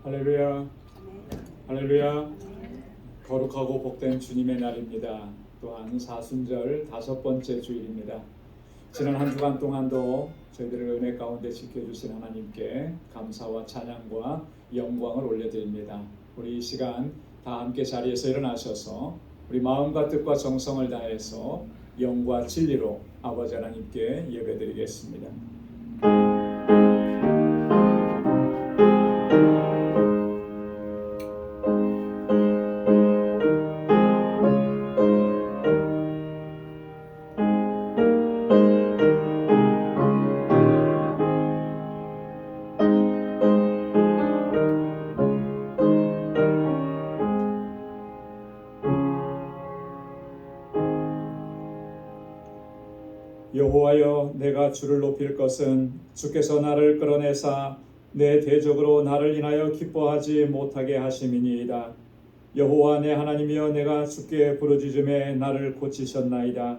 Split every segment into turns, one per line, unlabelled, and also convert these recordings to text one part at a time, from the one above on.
할렐루야, 할렐루야. 거룩하고 복된 주님의 날입니다. 또한 사순절 5번째 주일입니다. 지난 한 주간 동안도 저희들을 은혜 가운데 지켜주신 하나님께 감사와 찬양과 영광을 올려드립니다. 우리 이 시간 다 함께 자리에서 일어나셔서 우리 마음과 뜻과 정성을 다해서 영과 진리로 아버지 하나님께 예배드리겠습니다. 여호와여, 내가 주를 높일 것은 주께서 나를 끌어내사 내 대적으로 나를 인하여 기뻐하지 못하게 하심이니이다. 여호와 내 하나님이여, 내가 주께 부르짖음에 나를 고치셨나이다.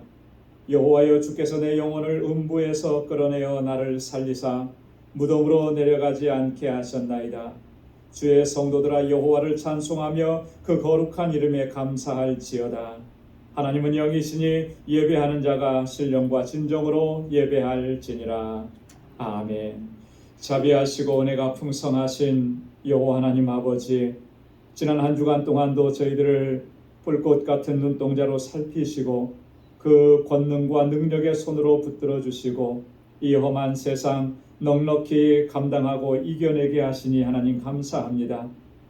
여호와여, 주께서 내 영혼을 음부에서 끌어내어 나를 살리사 무덤으로 내려가지 않게 하셨나이다. 주의 성도들아, 여호와를 찬송하며 그 거룩한 이름에 감사할지어다. 하나님은 영이시니 예배하는 자가 신령과 진정으로 예배할지니라. 아멘. 자비하시고 은혜가 풍성하신 여호와 하나님 아버지, 지난 한 주간 동안도 저희들을 불꽃 같은 눈동자로 살피시고 그 권능과 능력의 손으로 붙들어 주시고 이 험한 세상 넉넉히 감당하고 이겨내게 하시니 하나님 감사합니다.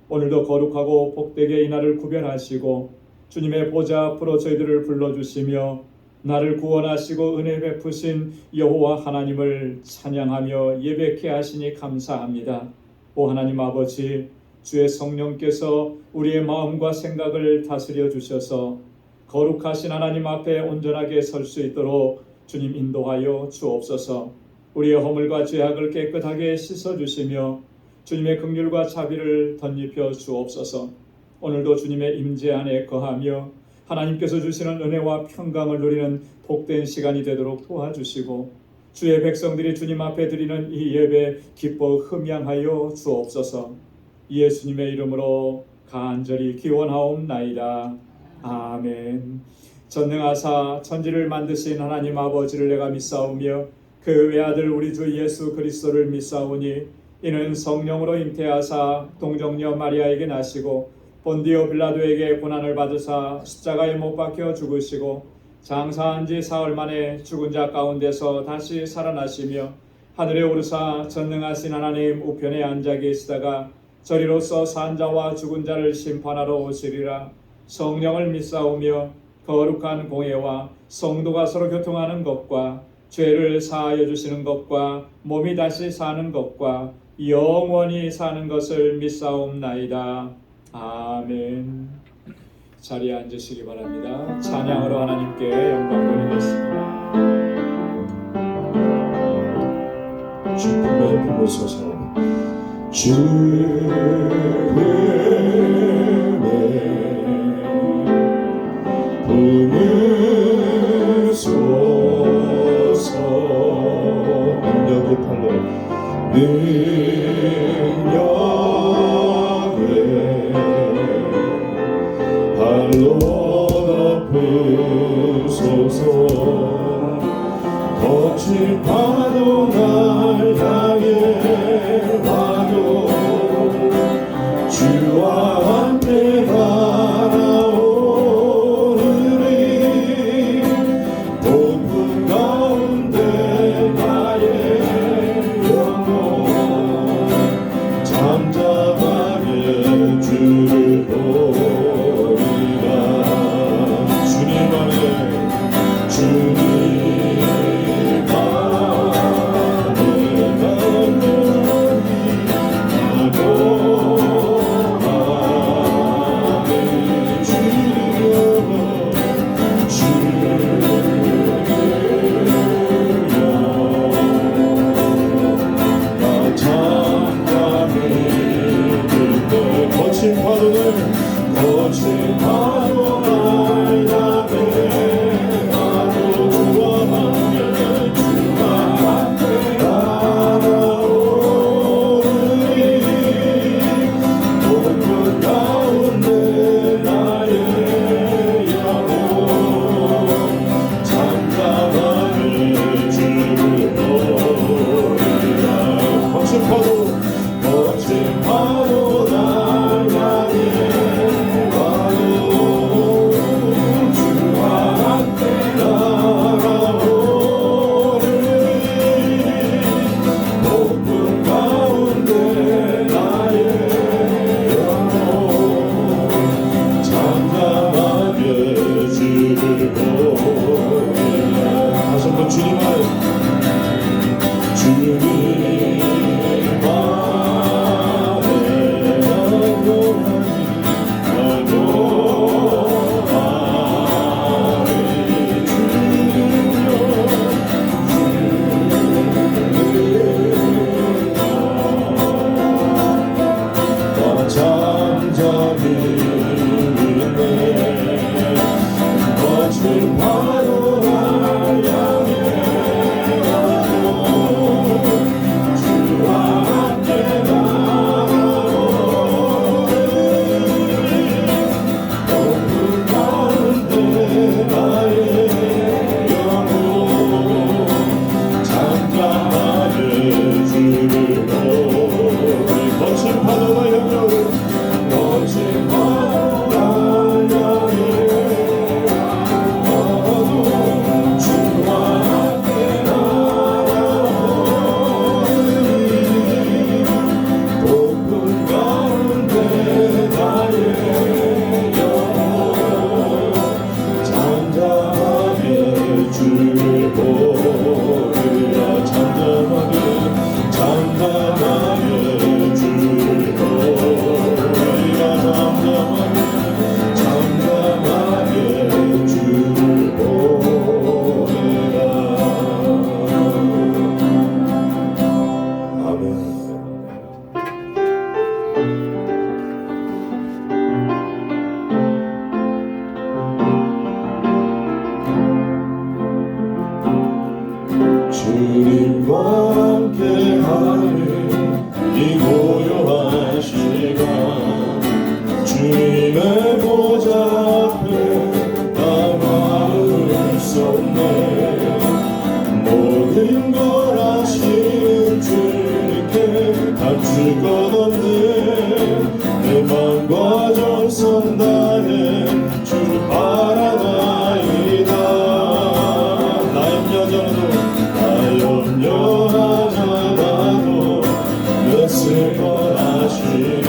오늘도 거룩하고 복되게 이 날을 구별하시고 주님의 보좌 앞으로 저희들을 불러주시며 나를 구원하시고 은혜 베푸신 여호와 하나님을 찬양하며 예배케 하시니 감사합니다. 오 하나님 아버지, 주의 성령께서 우리의 마음과 생각을 다스려 주셔서 거룩하신 하나님 앞에 온전하게 설 수 있도록 주님 인도하여 주옵소서. 우리의 허물과 죄악을 깨끗하게 씻어주시며 주님의 긍휼과 자비를 덧입혀 주옵소서. 오늘도 주님의 임재 안에 거하며 하나님께서 주시는 은혜와 평강을 누리는 복된 시간이 되도록 도와주시고 주의 백성들이 주님 앞에 드리는 이 예배 기뻐 흠양하여 주옵소서. 예수님의 이름으로 간절히 기원하옵나이다. 아멘. 전능하사 천지를 만드신 하나님 아버지를 내가 믿사오며 그 외아들 우리 주 예수 그리스도를 믿사오니 이는 성령으로 잉태하사 동정녀 마리아에게 나시고 본디오 빌라도에게 고난을 받으사 십자가에 못 박혀 죽으시고 장사한 지 사흘 만에 죽은 자 가운데서 다시 살아나시며 하늘에 오르사 전능하신 하나님 우편에 앉아 계시다가 저리로서 산 자와 죽은 자를 심판하러 오시리라. 성령을 믿사오며 거룩한 공예와 성도가 서로 교통하는 것과 죄를 사하여 주시는 것과 몸이 다시 사는 것과 영원히 사는 것을 믿사옵나이다. 아멘. 자리에 앉으시기 바랍니다. 찬양으로 하나님께 영광 돌리겠습니다.
주님의 부르소서. 주님의 부르소서. 능력의 팔로 발로 덮으소서. 거칠 파도 날 향해 와도 주 파도 날 향해 와도 주와 함께 날아오르니 높은 가운데 나의 영혼 잠잠하게 주를 보리라. 다시 한번 주님 안에 주님 안에 나도 안에 주여 잠잠히 있네. 거친 파도 날 향해 와도 주와 함께 나아오르니 높은 가운데 나의 영혼 잠잠하게 주를 보리. 거친 파도가 향해 거친 파도 날 향해 와도 주와 함께 나아오르니 높은 가운데 나의 영혼 잠잠하게 주를 보리라. 잠잠하게 주를 보리라. 잠잠하게 주를 보리라. 아멘. 주님과 함께하는 이 고요한 시간 주님의 보좌 앞에 나 마음을 쏟네. 모든 걸 아시는 주님께 감출 것 없네. 내 맘과 정성 다해 주를 바라나이다. 나 염려하잖아도 몇을 걸 아시니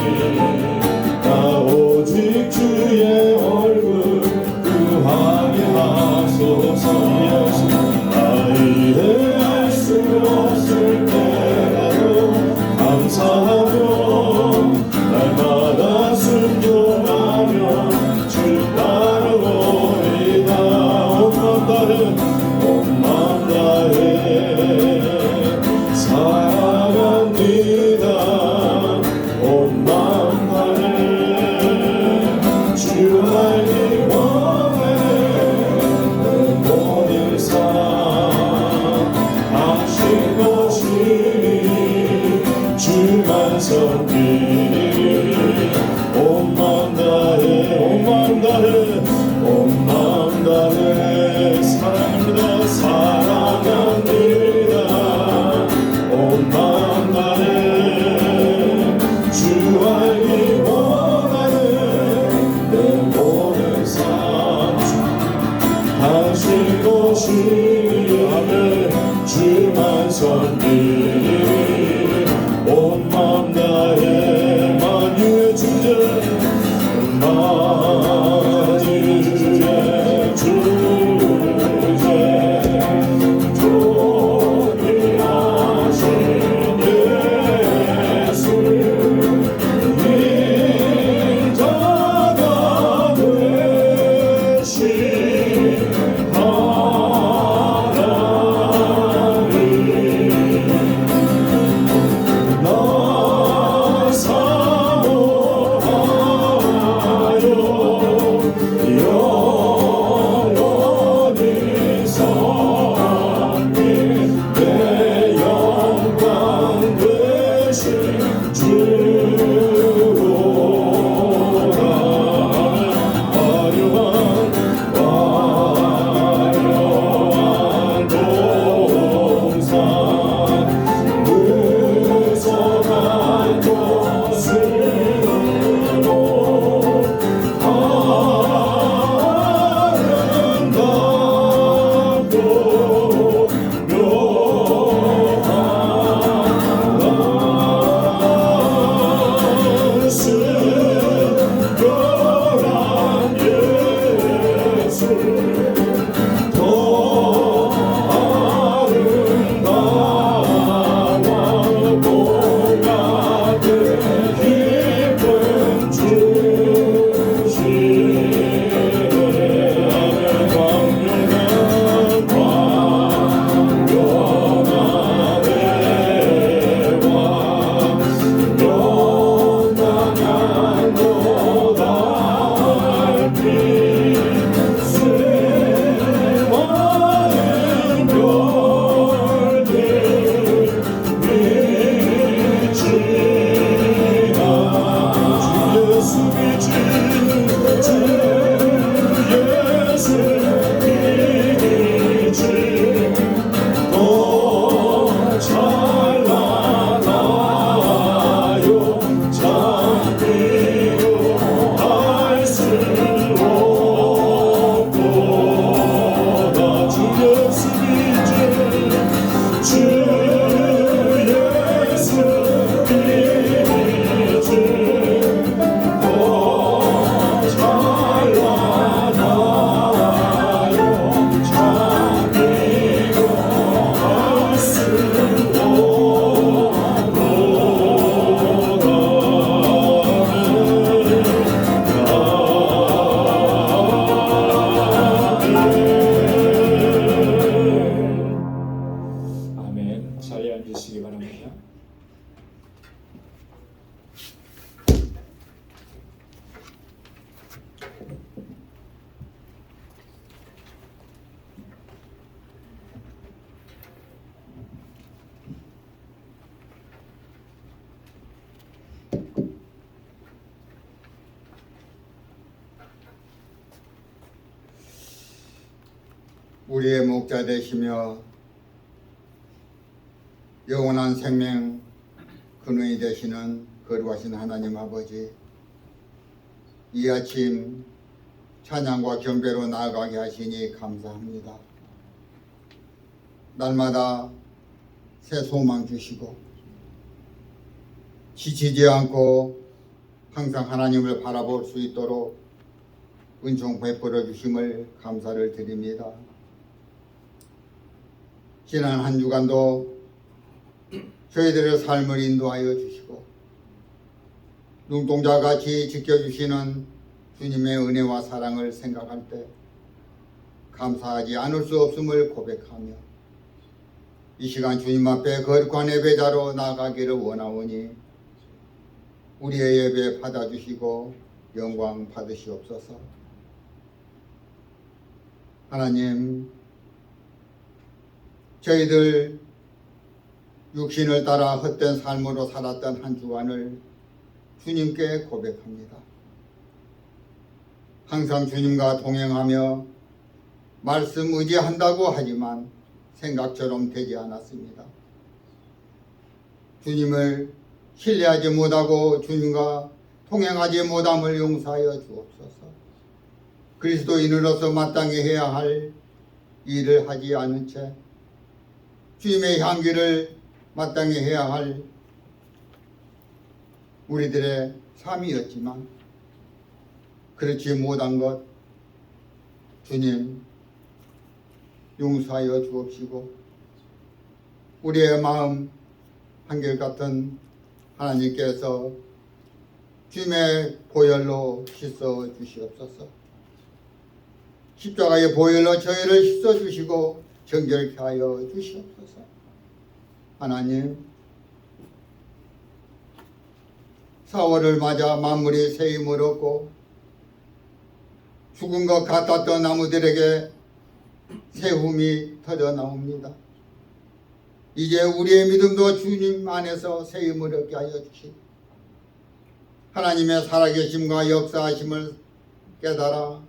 나 오직 주의 얼굴 구하게 하소서. 나 이해할 수 없을 때라도 감사하며 날마다 순종하며 주를 따르오리다. 온 맘 다해 사랑합니다. 온 맘 다해 주
우리의 목자 되시며 영원한 생명 근원이 되시는 거룩하신 하나님 아버지, 이 아침 찬양과 경배로 나아가게 하시니 감사합니다. 날마다 새 소망 주시고 지치지 않고 항상 하나님을 바라볼 수 있도록 은총 베풀어 주심을 감사를 드립니다. 지난 한 주간도 저희들의 삶을 인도하여 주시고 눈동자같이 지켜주시는 주님의 은혜와 사랑을 생각할 때 감사하지 않을 수 없음을 고백하며 이 시간 주님 앞에 거룩한 예배자로 나아가기를 원하오니 우리의 예배 받아주시고 영광 받으시옵소서. 하나님, 저희들 육신을 따라 헛된 삶으로 살았던 한 주간을 주님께 고백합니다. 항상 주님과 동행하며 말씀 의지한다고 하지만 생각처럼 되지 않았습니다. 주님을 신뢰하지 못하고 주님과 동행하지 못함을 용서하여 주옵소서. 그리스도인으로서 마땅히 해야 할 일을 하지 않은 채 주님의 향기를 마땅히 해야 할 우리들의 삶이었지만 그렇지 못한 것 주님 용서하여 주옵시고 우리의 마음 한결같은 하나님께서 주님의 보혈로 씻어 주시옵소서. 십자가의 보혈로 저희를 씻어 주시고 정결케 하여 주시옵소서. 하나님, 4월을 맞아 만물이 새 힘을 얻고 죽은 것 같았던 나무들에게 새 힘이 터져 나옵니다. 이제 우리의 믿음도 주님 안에서 새 힘을 얻게 하여 주시고 하나님의 살아계심과 역사하심을 깨달아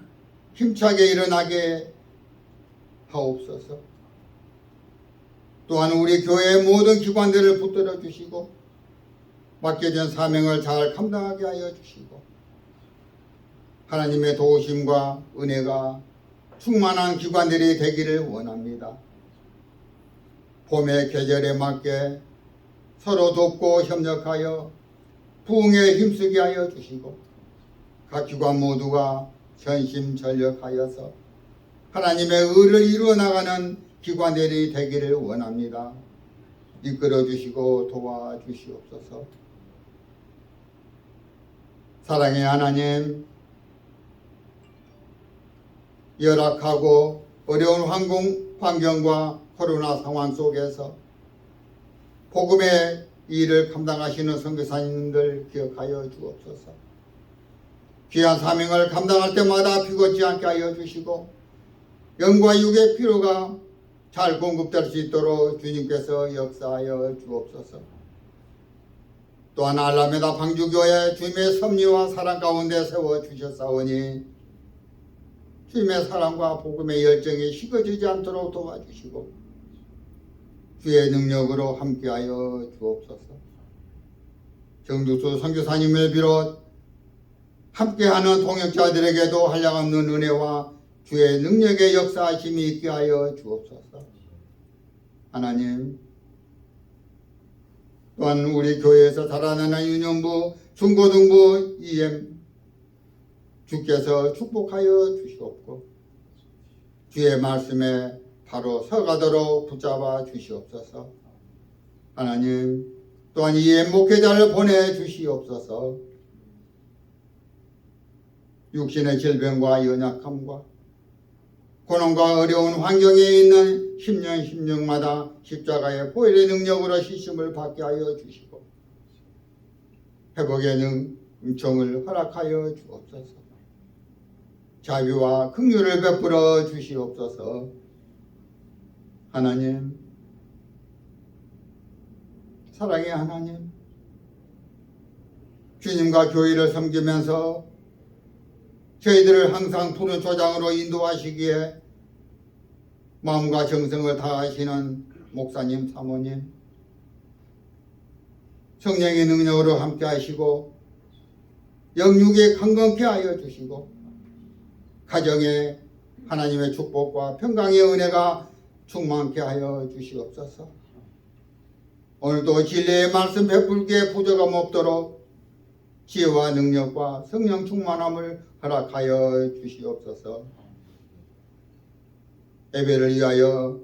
힘차게 일어나게 하옵소서. 또한 우리 교회의 모든 기관들을 붙들어 주시고 맡겨진 사명을 잘 감당하게 하여 주시고 하나님의 도우심과 은혜가 충만한 기관들이 되기를 원합니다. 봄의 계절에 맞게 서로 돕고 협력하여 부흥에 힘쓰게 하여 주시고 각 기관 모두가 전심전력하여서 하나님의 의를 이루어 나가는 기관들이 되기를 원합니다. 이끌어 주시고 도와주시옵소서. 사랑의 하나님, 열악하고 어려운 환경과 코로나 상황 속에서 복음의 일을 감당하시는 선교사님들 기억하여 주옵소서. 귀한 사명을 감당할 때마다 비겁지 않게 하여 주시고 영과 육의 필요가 잘 공급될 수 있도록 주님께서 역사하여 주옵소서. 또한 알라메다 방주교회 주님의 섭리와 사랑 가운데 세워주셨사오니 주님의 사랑과 복음의 열정이 식어지지 않도록 도와주시고 주의 능력으로 함께하여 주옵소서. 정두수 선교사님을 비롯 함께하는 동역자들에게도 한량없는 은혜와 주의 능력의 역사하심이 있게 하여 주옵소서. 하나님, 또한 우리 교회에서 자라나는 유년부, 중고등부, EM 주께서 축복하여 주시옵고 주의 말씀에 바로 서가도록 붙잡아 주시옵소서. 하나님, 또한 EM 목회자를 보내주시옵소서. 육신의 질병과 연약함과 고난과 어려운 환경에 있는 10년 10년마다 십자가의 보혈의 능력으로 시심을 받게 하여 주시고 회복의 은총을 허락하여 주옵소서. 자비와 긍휼을 베풀어 주시옵소서. 하나님, 사랑의 하나님, 주님과 교회를 섬기면서 저희들을 항상 푸른 초장으로 인도하시기에 마음과 정성을 다하시는 목사님, 사모님, 성령의 능력으로 함께 하시고 영육에 강건케 하여 주시고 가정에 하나님의 축복과 평강의 은혜가 충만케 하여 주시옵소서. 오늘도 진리의 말씀 베풀기에 부족함 없도록 지혜와 능력과 성령 충만함을 허락하여 주시옵소서. 예배를 위하여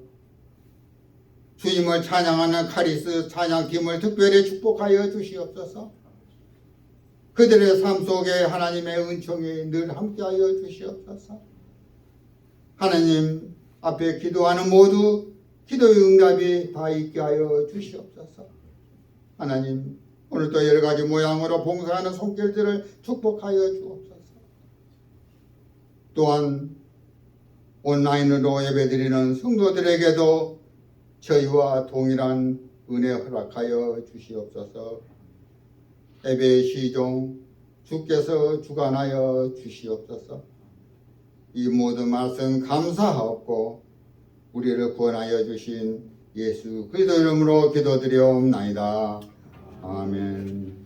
주님을 찬양하는 카리스 찬양팀을 특별히 축복하여 주시옵소서. 그들의 삶 속에 하나님의 은총이 늘 함께하여 주시옵소서. 하나님 앞에 기도하는 모두 기도의 응답이 다 있게 하여 주시옵소서. 하나님 오늘도 여러 가지 모양으로 봉사하는 손길들을 축복하여 주옵소서. 또한 온라인으로 예배드리는 성도들에게도 저희와 동일한 은혜 허락하여 주시옵소서. 예배의 시종 주께서 주관하여 주시옵소서. 이 모든 말씀 감사하옵고 우리를 구원하여 주신 예수 그리스도 이름으로 기도드리옵나이다. 아멘.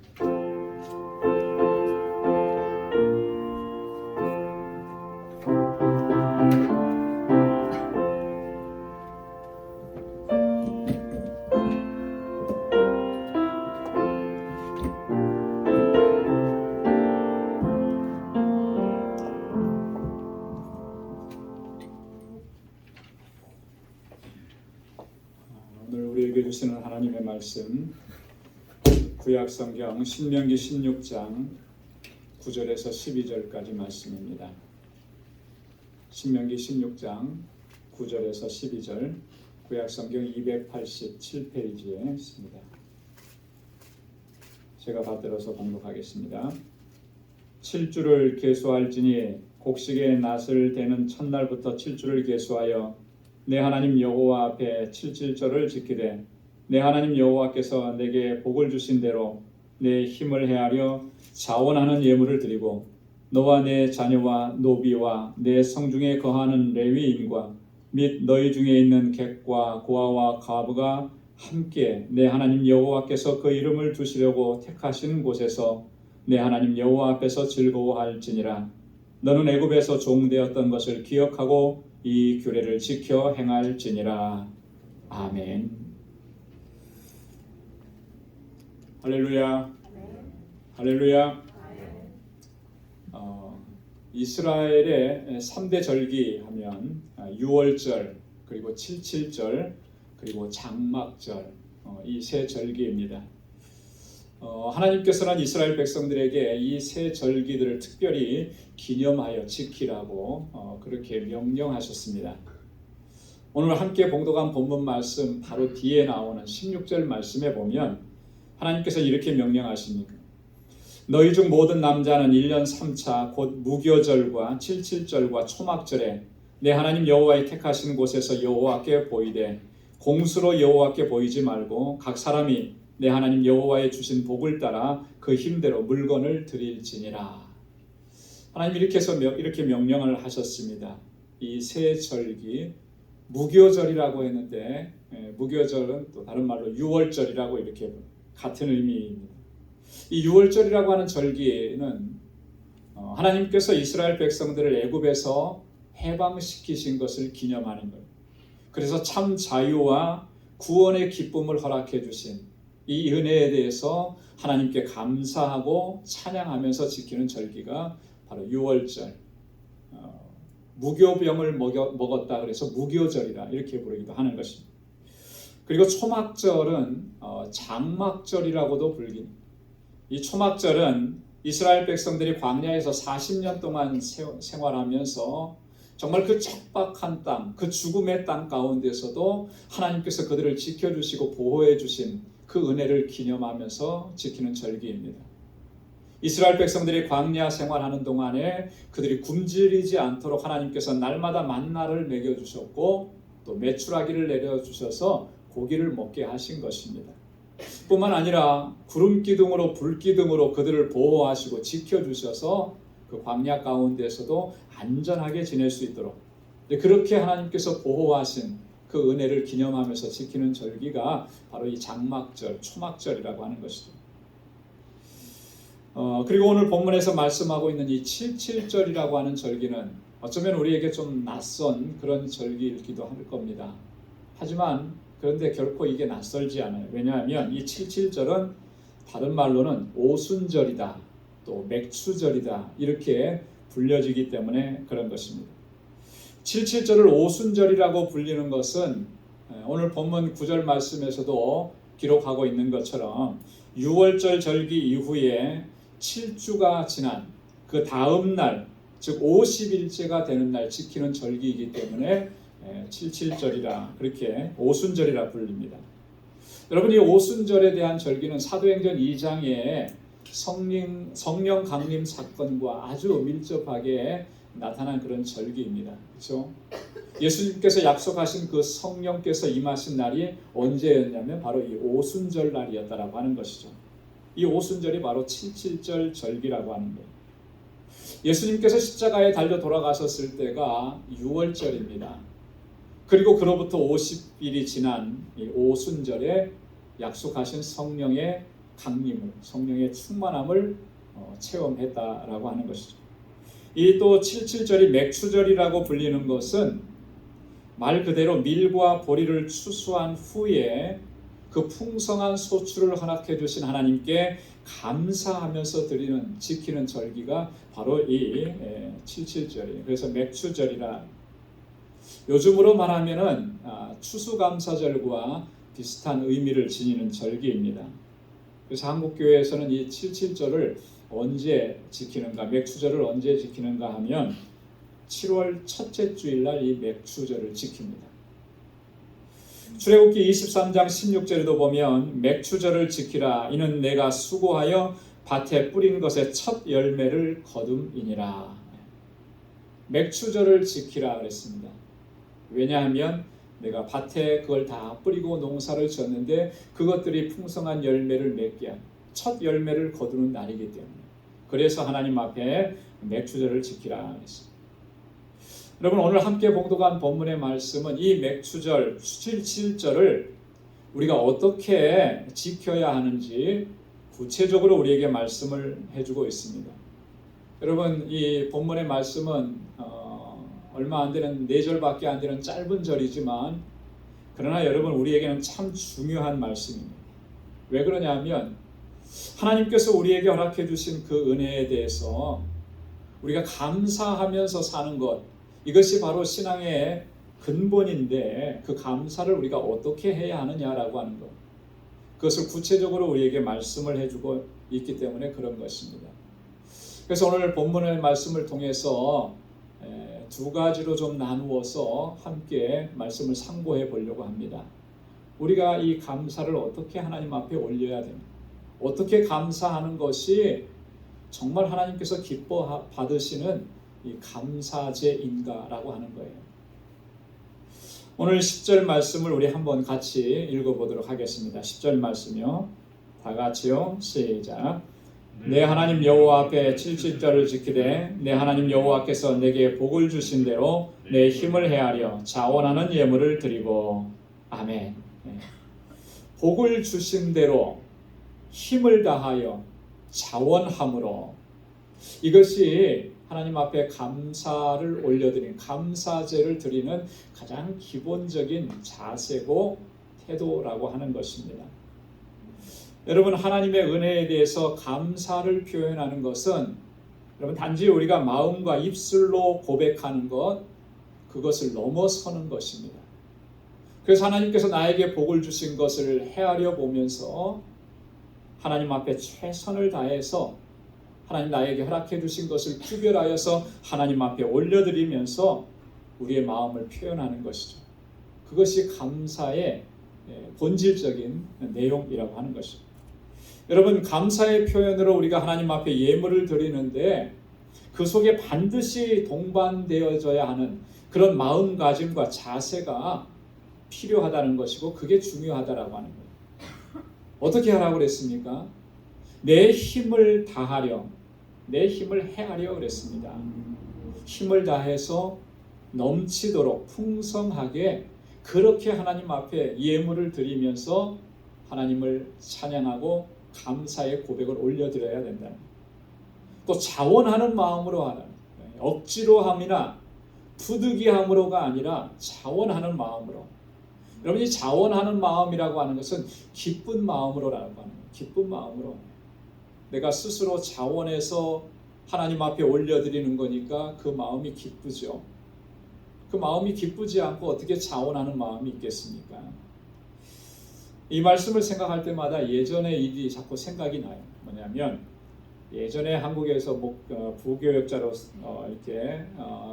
오늘 우리에게 주시는 하나님의 말씀 구약성경 신명기 16장 9절에서 12절까지 말씀입니다. 신명기 16장 9절에서 12절 구약성경 287페이지에 있습니다. 제가 받들어서 봉독하겠습니다. 7주를 계수할지니 곡식의 낫을 대는 첫날부터 7주를 계수하여 내 하나님 여호와 앞에 77절을 지키되 내 하나님 여호와께서 내게 복을 주신 대로 내 힘을 헤아려 자원하는 예물을 드리고 너와 내 자녀와 노비와 내 성중에 거하는 레위인과 및 너희 중에 있는 객과 고아와 과부가 함께 내 하나님 여호와께서 그 이름을 두시려고 택하신 곳에서 내 하나님 여호와 앞에서 즐거워할지니라. 너는 애굽에서 종되었던 것을 기억하고 이 규례를 지켜 행할지니라. 아멘. 할렐루야. 할렐루야. 이스라엘의 3대 절기 하면 유월절, 그리고 77절, 그리고 장막절, 이 세 절기입니다. 하나님께서는 이스라엘 백성들에게 이 세 절기들을 특별히 기념하여 지키라고 그렇게 명령하셨습니다. 오늘 함께 봉독한 본문 말씀 바로 뒤에 나오는 16절 말씀에 보면 하나님께서 이렇게 명령하십니까? 너희 중 모든 남자는 1년 3차 곧 무교절과 77절과 초막절에 내 하나님 여호와의 택하신 곳에서 여호와께 보이되 공수로 여호와께 보이지 말고 각 사람이 내 하나님 여호와의 주신 복을 따라 그 힘대로 물건을 드릴지니라. 하나님 이렇게 명령을 하셨습니다. 이 세 절기 무교절이라고 했는데 무교절은 또 다른 말로 유월절이라고 이렇게 같은 의미입니다. 이 유월절이라고 하는 절기는 하나님께서 이스라엘 백성들을 애굽에서 해방시키신 것을 기념하는 것. 그래서 참 자유와 구원의 기쁨을 허락해 주신 이 은혜에 대해서 하나님께 감사하고 찬양하면서 지키는 절기가 바로 유월절. 무교병을 먹었다 그래서 무교절이라 이렇게 부르기도 하는 것입니다. 그리고 초막절은 장막절이라고도 불립니다. 이 초막절은 이스라엘 백성들이 광야에서 40년 동안 생활하면서 정말 그 척박한 땅, 그 죽음의 땅 가운데서도 하나님께서 그들을 지켜주시고 보호해 주신 그 은혜를 기념하면서 지키는 절기입니다. 이스라엘 백성들이 광야 생활하는 동안에 그들이 굶주리지 않도록 하나님께서 날마다 만나를 먹여주셨고 또 메추라기를 내려주셔서 고기를 먹게 하신 것입니다. 뿐만 아니라 구름기둥으로 불기둥으로 그들을 보호하시고 지켜주셔서 그 광야 가운데서도 안전하게 지낼 수 있도록 그렇게 하나님께서 보호하신 그 은혜를 기념하면서 지키는 절기가 바로 이 장막절, 초막절이라고 하는 것이죠. 그리고 오늘 본문에서 말씀하고 있는 이 77절이라고 하는 절기는 어쩌면 우리에게 좀 낯선 그런 절기이기도 할 겁니다. 하지만 그런데 결코 이게 낯설지 않아요. 왜냐하면 이 77절은 다른 말로는 오순절이다, 또 맥추절이다 이렇게 불려지기 때문에 그런 것입니다. 77절을 오순절이라고 불리는 것은 오늘 본문 9절 말씀에서도 기록하고 있는 것처럼 6월절 절기 이후에 7주가 지난 그 다음 날, 즉 50일째가 되는 날 지키는 절기이기 때문에 77절이라 그렇게 오순절이라 불립니다. 여러분, 이 오순절에 대한 절기는 사도행전 2장에 성령 강림 사건과 아주 밀접하게 나타난 그런 절기입니다. 그렇죠? 예수님께서 약속하신 그 성령께서 임하신 날이 언제였냐면 바로 이 오순절 날이었다라고 하는 것이죠. 이 오순절이 바로 77절 절기라고 하는 거예요. 예수님께서 십자가에 달려 돌아가셨을 때가 6월절입니다. 그리고 그로부터 50일이 지난 이 오순절에 약속하신 성령의 강림을, 성령의 충만함을 체험했다라고 하는 것이죠. 이 또 77절이 맥추절이라고 불리는 것은 말 그대로 밀과 보리를 추수한 후에 그 풍성한 소출을 허락해 주신 하나님께 감사하면서 지키는 절기가 바로 이 77절이에요. 그래서 맥추절이라, 요즘으로 말하면은 추수감사절과 비슷한 의미를 지니는 절기입니다. 그래서 한국교회에서는 이 77절을 언제 지키는가, 맥추절을 언제 지키는가 하면 7월 첫째 주일날 이 맥추절을 지킵니다. 출애굽기 23장 16절에도 보면 맥추절을 지키라, 이는 내가 수고하여 밭에 뿌린 것의 첫 열매를 거둠이니라. 맥추절을 지키라 그랬습니다. 왜냐하면 내가 밭에 그걸 다 뿌리고 농사를 지었는데 그것들이 풍성한 열매를 맺게 한 첫 열매를 거두는 날이기 때문에, 그래서 하나님 앞에 맥추절을 지키라 했습니다. 여러분, 오늘 함께 봉독한 본문의 말씀은 이 맥추절 77절을 우리가 어떻게 지켜야 하는지 구체적으로 우리에게 말씀을 해주고 있습니다. 여러분, 이 본문의 말씀은 얼마 안 되는 4절밖에 안 되는 짧은 절이지만, 그러나 여러분, 우리에게는 참 중요한 말씀입니다. 왜 그러냐면 하나님께서 우리에게 허락해 주신 그 은혜에 대해서 우리가 감사하면서 사는 것, 이것이 바로 신앙의 근본인데 그 감사를 우리가 어떻게 해야 하느냐라고 하는 것, 그것을 구체적으로 우리에게 말씀을 해주고 있기 때문에 그런 것입니다. 그래서 오늘 본문의 말씀을 통해서 두 가지로 좀 나누어서 함께 말씀을 상고해 보려고 합니다. 우리가 이 감사를 어떻게 하나님 앞에 올려야 됩니까? 어떻게 감사하는 것이 정말 하나님께서 기뻐 받으시는 이 감사제인가라고 하는 거예요. 오늘 10절 말씀을 우리 한번 같이 읽어보도록 하겠습니다. 10절 말씀이요. 다 같이요. 시작. 내 하나님 여호와 앞에 77절을 지키되 내 하나님 여호와께서 내게 복을 주신 대로 내 힘을 헤아려 자원하는 예물을 드리고. 아멘. 복을 주신 대로 힘을 다하여 자원함으로, 이것이 하나님 앞에 감사를 올려드리는, 감사제를 드리는 가장 기본적인 자세고 태도라고 하는 것입니다. 여러분, 하나님의 은혜에 대해서 감사를 표현하는 것은 여러분 단지 우리가 마음과 입술로 고백하는 것, 그것을 넘어서는 것입니다. 그래서 하나님께서 나에게 복을 주신 것을 헤아려 보면서 하나님 앞에 최선을 다해서 하나님 나에게 허락해 주신 것을 구별하여서 하나님 앞에 올려드리면서 우리의 마음을 표현하는 것이죠. 그것이 감사의 본질적인 내용이라고 하는 것이죠. 여러분, 감사의 표현으로 우리가 하나님 앞에 예물을 드리는데 그 속에 반드시 동반되어져야 하는 그런 마음가짐과 자세가 필요하다는 것이고, 그게 중요하다라고 하는 거예요. 어떻게 하라고 그랬습니까? 내 힘을 다하려, 내 힘을 헤아려 그랬습니다. 힘을 다해서 넘치도록 풍성하게 그렇게 하나님 앞에 예물을 드리면서 하나님을 찬양하고 감사의 고백을 올려드려야 된다. 또 자원하는 마음으로 하는, 억지로 함이나 부득이함으로가 아니라 자원하는 마음으로. 여러분, 이 자원하는 마음이라고 하는 것은 기쁜 마음으로라고 하는 거예요. 기쁜 마음으로. 내가 스스로 자원해서 하나님 앞에 올려드리는 거니까 그 마음이 기쁘죠. 그 마음이 기쁘지 않고 어떻게 자원하는 마음이 있겠습니까? 이 말씀을 생각할 때마다 예전의 일이 자꾸 생각이 나요. 뭐냐면 예전에 한국에서 부교역자로 이렇게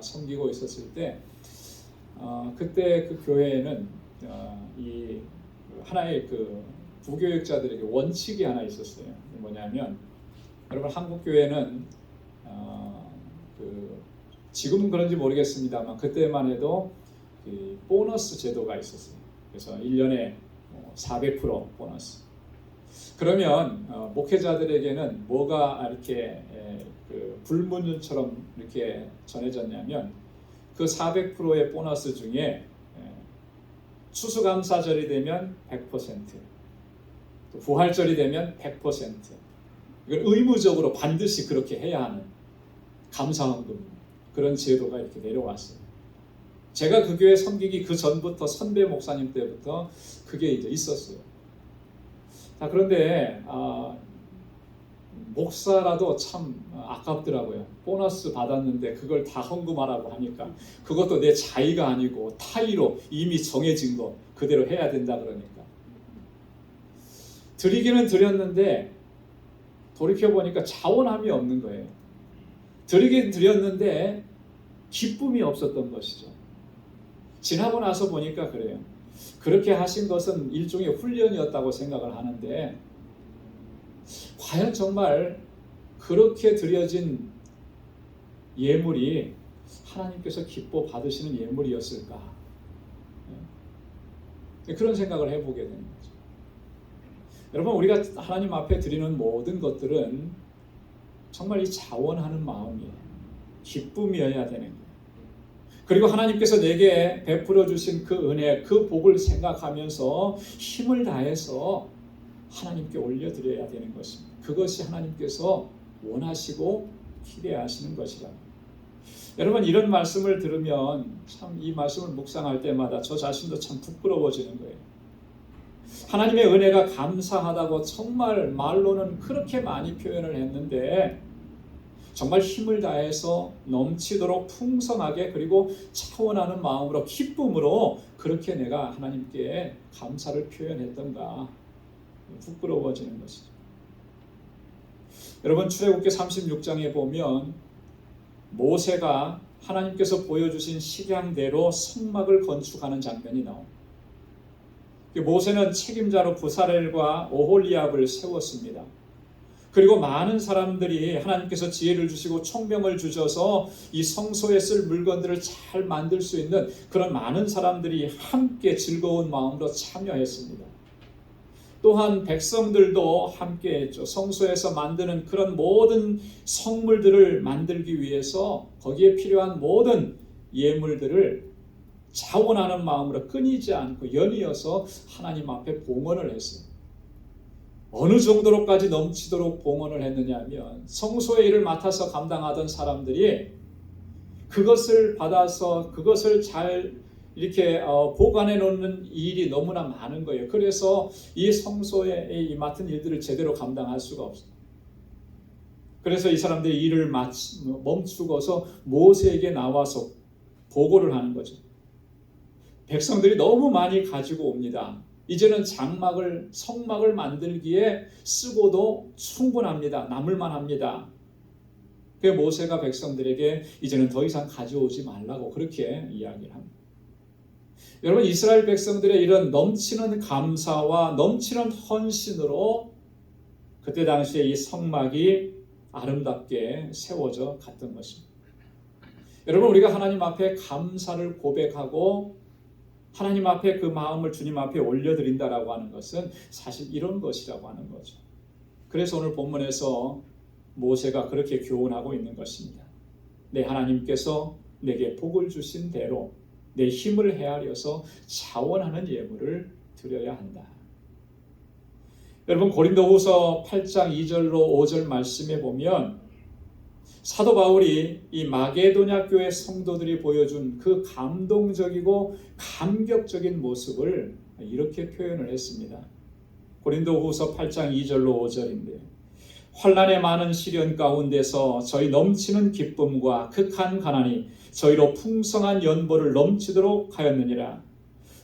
섬기고 있었을 때 그때 그 교회에는 이 하나의 그 부교역자들에게 원칙이 하나 있었어요. 뭐냐면 여러분, 한국 교회는 지금은 그런지 모르겠습니다만 그때만 해도 그 보너스 제도가 있었어요. 그래서 1년에 400% 보너스. 그러면 목회자들에게는 뭐가 이렇게 그 불문율처럼 이렇게 전해졌냐면 그 400%의 보너스 중에 추수감사절이 되면 100%, 또 부활절이 되면 100%. 이건 의무적으로 반드시 그렇게 해야 하는 감사헌금, 그런 제도가 이렇게 내려왔어요. 제가 그 교회 섬기기 그 전부터 선배 목사님 때부터 그게 이제 있었어요. 자, 그런데 목사라도 참 아깝더라고요. 보너스 받았는데 그걸 다 헌금하라고 하니까 그것도 내 자의가 아니고 타의로 이미 정해진 거 그대로 해야 된다 그러니까 드리기는 드렸는데 돌이켜보니까 자원함이 없는 거예요. 드리긴 드렸는데 기쁨이 없었던 것이죠. 지나고 나서 보니까 그래요. 그렇게 하신 것은 일종의 훈련이었다고 생각을 하는데 과연 정말 그렇게 드려진 예물이 하나님께서 기뻐 받으시는 예물이었을까? 그런 생각을 해보게 되는 거죠. 여러분, 우리가 하나님 앞에 드리는 모든 것들은 정말 이 자원하는 마음이에요. 기쁨이어야 되는 거예요. 그리고 하나님께서 내게 베풀어 주신 그 은혜, 그 복을 생각하면서 힘을 다해서 하나님께 올려드려야 되는 것입니다. 그것이 하나님께서 원하시고 기대하시는 것이라고. 여러분, 이런 말씀을 들으면 참 이 말씀을 묵상할 때마다 저 자신도 참 부끄러워지는 거예요. 하나님의 은혜가 감사하다고 정말 말로는 그렇게 많이 표현을 했는데 정말 힘을 다해서 넘치도록 풍성하게 그리고 차원하는 마음으로 기쁨으로 그렇게 내가 하나님께 감사를 표현했던가 부끄러워지는 것이죠. 여러분, 출애굽기 36장에 보면 모세가 하나님께서 보여주신 식양대로 성막을 건축하는 장면이 나옵니다. 모세는 책임자로 부사렐과 오홀리압을 세웠습니다. 그리고 많은 사람들이 하나님께서 지혜를 주시고 총명을 주셔서 이 성소에 쓸 물건들을 잘 만들 수 있는 그런 많은 사람들이 함께 즐거운 마음으로 참여했습니다. 또한 백성들도 함께했죠. 성소에서 만드는 그런 모든 성물들을 만들기 위해서 거기에 필요한 모든 예물들을 자원하는 마음으로 끊이지 않고 연이어서 하나님 앞에 봉헌을 했어요. 어느 정도로까지 넘치도록 봉헌을 했느냐 하면 성소의 일을 맡아서 감당하던 사람들이 그것을 받아서 그것을 잘 이렇게 보관해 놓는 일이 너무나 많은 거예요. 그래서 이 성소에 이 맡은 일들을 제대로 감당할 수가 없어요. 그래서 이 사람들이 일을 멈추고서 모세에게 나와서 보고를 하는 거죠. 백성들이 너무 많이 가지고 옵니다. 이제는 성막을 만들기에 쓰고도 충분합니다. 남을만 합니다. 그래서 모세가 백성들에게 이제는 더 이상 가져오지 말라고 그렇게 이야기를 합니다. 여러분, 이스라엘 백성들의 이런 넘치는 감사와 넘치는 헌신으로 그때 당시에 이 성막이 아름답게 세워져 갔던 것입니다. 여러분, 우리가 하나님 앞에 감사를 고백하고 하나님 앞에 그 마음을 주님 앞에 올려드린다라고 하는 것은 사실 이런 것이라고 하는 거죠. 그래서 오늘 본문에서 모세가 그렇게 교훈하고 있는 것입니다. 네, 하나님께서 내게 복을 주신 대로 내 힘을 헤아려서 자원하는 예물을 드려야 한다. 여러분, 고린도후서 8장 2절로 5절 말씀에 보면 사도 바울이 이 마게도냐 교회 성도들이 보여준 그 감동적이고 감격적인 모습을 이렇게 표현을 했습니다. 고린도후서 8장 2절로 5절인데, 환난의 많은 시련 가운데서 저희 넘치는 기쁨과 극한 가난이 저희로 풍성한 연보를 넘치도록 하였느니라.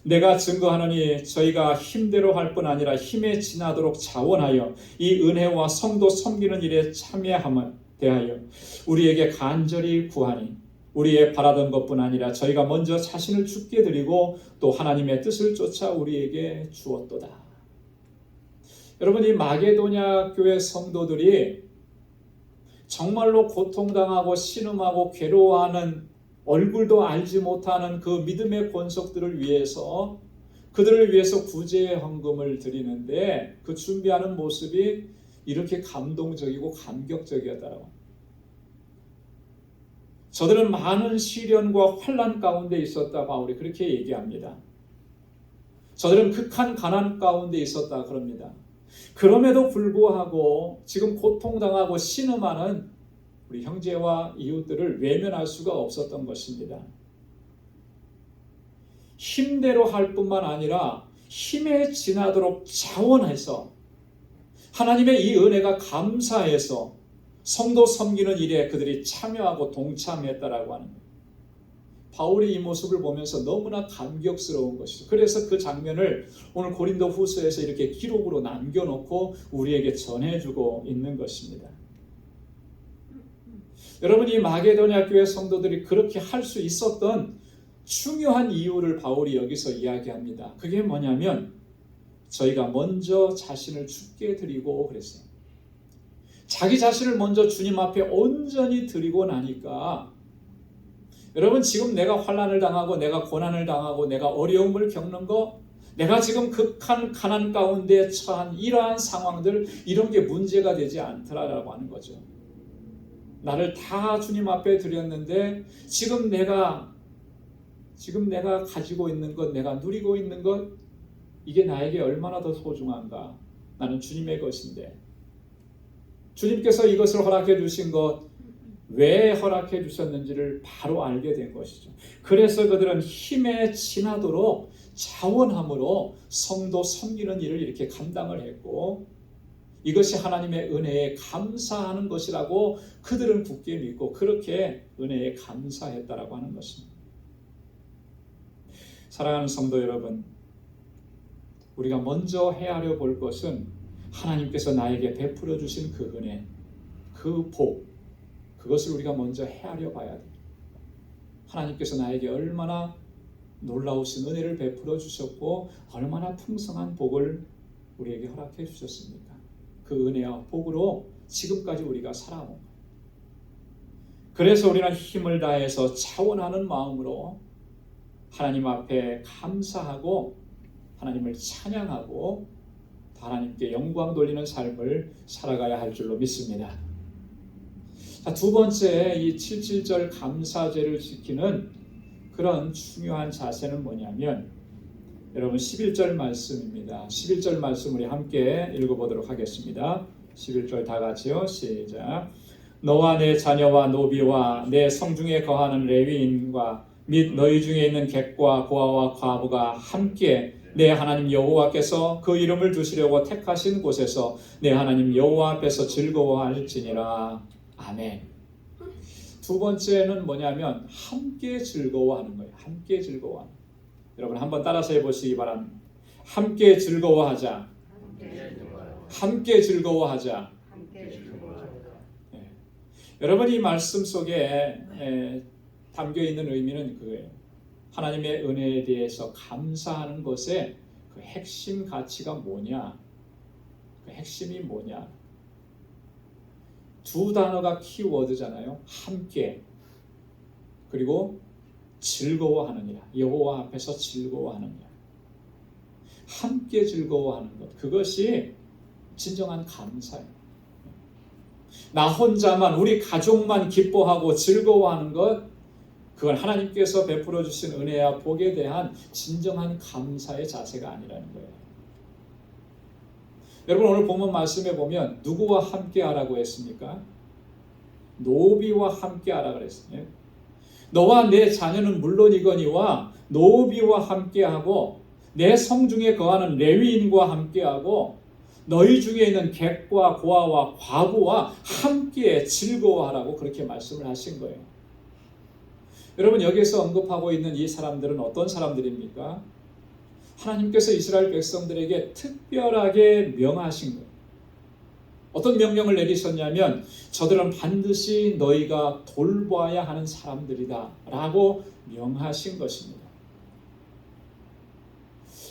내가 증거하노니 저희가 힘대로 할 뿐 아니라 힘에 지나도록 자원하여 이 은혜와 성도 섬기는 일에 참여함을 대하여 우리에게 간절히 구하니 우리의 바라던 것뿐 아니라 저희가 먼저 자신을 주께 드리고 또 하나님의 뜻을 쫓아 우리에게 주었도다. 여러분, 이 마게도냐 교회 성도들이 정말로 고통당하고 신음하고 괴로워하는, 얼굴도 알지 못하는 그 믿음의 권속들을 위해서, 그들을 위해서 구제의 헌금을 드리는데 그 준비하는 모습이 이렇게 감동적이고 감격적이었다라고. 저들은 많은 시련과 환난 가운데 있었다, 바울이 그렇게 얘기합니다. 저들은 극한 가난 가운데 있었다 그럽니다. 그럼에도 불구하고 지금 고통당하고 신음하는 우리 형제와 이웃들을 외면할 수가 없었던 것입니다. 힘대로 할 뿐만 아니라 힘에 지나도록 자원해서 하나님의 이 은혜가 감사해서 성도 섬기는 일에 그들이 참여하고 동참했다라고 하는 거예요. 바울이 이 모습을 보면서 너무나 감격스러운 것이죠. 그래서 그 장면을 오늘 고린도 후서에서 이렇게 기록으로 남겨놓고 우리에게 전해주고 있는 것입니다. 여러분, 이 마게도냐 교회 성도들이 그렇게 할 수 있었던 중요한 이유를 바울이 여기서 이야기합니다. 그게 뭐냐면 저희가 먼저 자신을 주께 드리고 그랬어요. 자기 자신을 먼저 주님 앞에 온전히 드리고 나니까, 여러분, 지금 내가 환난을 당하고 내가 고난을 당하고 내가 어려움을 겪는 거, 내가 지금 극한 가난 가운데 처한 이러한 상황들, 이런 게 문제가 되지 않더라라고 하는 거죠. 나를 다 주님 앞에 드렸는데 지금 내가 가지고 있는 것, 내가 누리고 있는 것, 이게 나에게 얼마나 더 소중한가. 나는 주님의 것인데 주님께서 이것을 허락해 주신 것, 왜 허락해 주셨는지를 바로 알게 된 것이죠. 그래서 그들은 힘에 지나도록 자원함으로 성도 섬기는 일을 이렇게 감당을 했고, 이것이 하나님의 은혜에 감사하는 것이라고 그들은 굳게 믿고 그렇게 은혜에 감사했다라고 하는 것입니다. 사랑하는 성도 여러분, 우리가 먼저 헤아려 볼 것은 하나님께서 나에게 베풀어 주신 그 은혜, 그 복, 그것을 우리가 먼저 헤아려 봐야 돼요. 하나님께서 나에게 얼마나 놀라우신 은혜를 베풀어 주셨고 얼마나 풍성한 복을 우리에게 허락해 주셨습니까? 그 은혜와 복으로 지금까지 우리가 살아온 거예요. 그래서 우리는 힘을 다해서 자원하는 마음으로 하나님 앞에 감사하고 하나님을 찬양하고 하나님께 영광 돌리는 삶을 살아가야 할 줄로 믿습니다. 자, 두 번째, 이 77절 감사제를 지키는 그런 중요한 자세는 뭐냐면, 여러분 11절 말씀입니다. 11절 말씀 우리 함께 읽어보도록 하겠습니다. 11절 다 같이요. 시작. 너와 내 자녀와 노비와 내 성중에 거하는 레위인과 및 너희 중에 있는 객과 고아와 과부가 함께 내 하나님 여호와께서 그 이름을 두시려고 택하신 곳에서 내 하나님 여호와 앞에서 즐거워할지니라. 아멘. 두 번째는 뭐냐면 함께 즐거워하는 거예요. 함께 즐거워하는. 여러분 한번 따라서 해보시기 바랍니다. 함께 즐거워하자. 함께 즐거워하자. 네. 여러분, 이 말씀 속에 담겨 있는 의미는 그거예요. 하나님의 은혜에 대해서 감사하는 것의 그 핵심 가치가 뭐냐? 그 핵심이 뭐냐? 두 단어가 키워드잖아요. 함께, 그리고 즐거워하느니라. 여호와 앞에서 즐거워하느니라. 함께 즐거워하는 것, 그것이 진정한 감사예요. 나 혼자만, 우리 가족만 기뻐하고 즐거워하는 것, 그건 하나님께서 베풀어 주신 은혜와 복에 대한 진정한 감사의 자세가 아니라는 거예요. 여러분, 오늘 본문 말씀에 보면 누구와 함께 하라고 했습니까? 노비와 함께 하라 그랬어요. 너와 내 자녀는 물론이거니와 노비와 함께하고 내 성중에 거하는 레위인과 함께하고 너희 중에 있는 객과 고아와 과부와 함께 즐거워하라고 그렇게 말씀을 하신 거예요. 여러분, 여기서 언급하고 있는 이 사람들은 어떤 사람들입니까? 하나님께서 이스라엘 백성들에게 특별하게 명하신 거예요. 어떤 명령을 내리셨냐면 저들은 반드시 너희가 돌봐야 하는 사람들이다 라고 명하신 것입니다.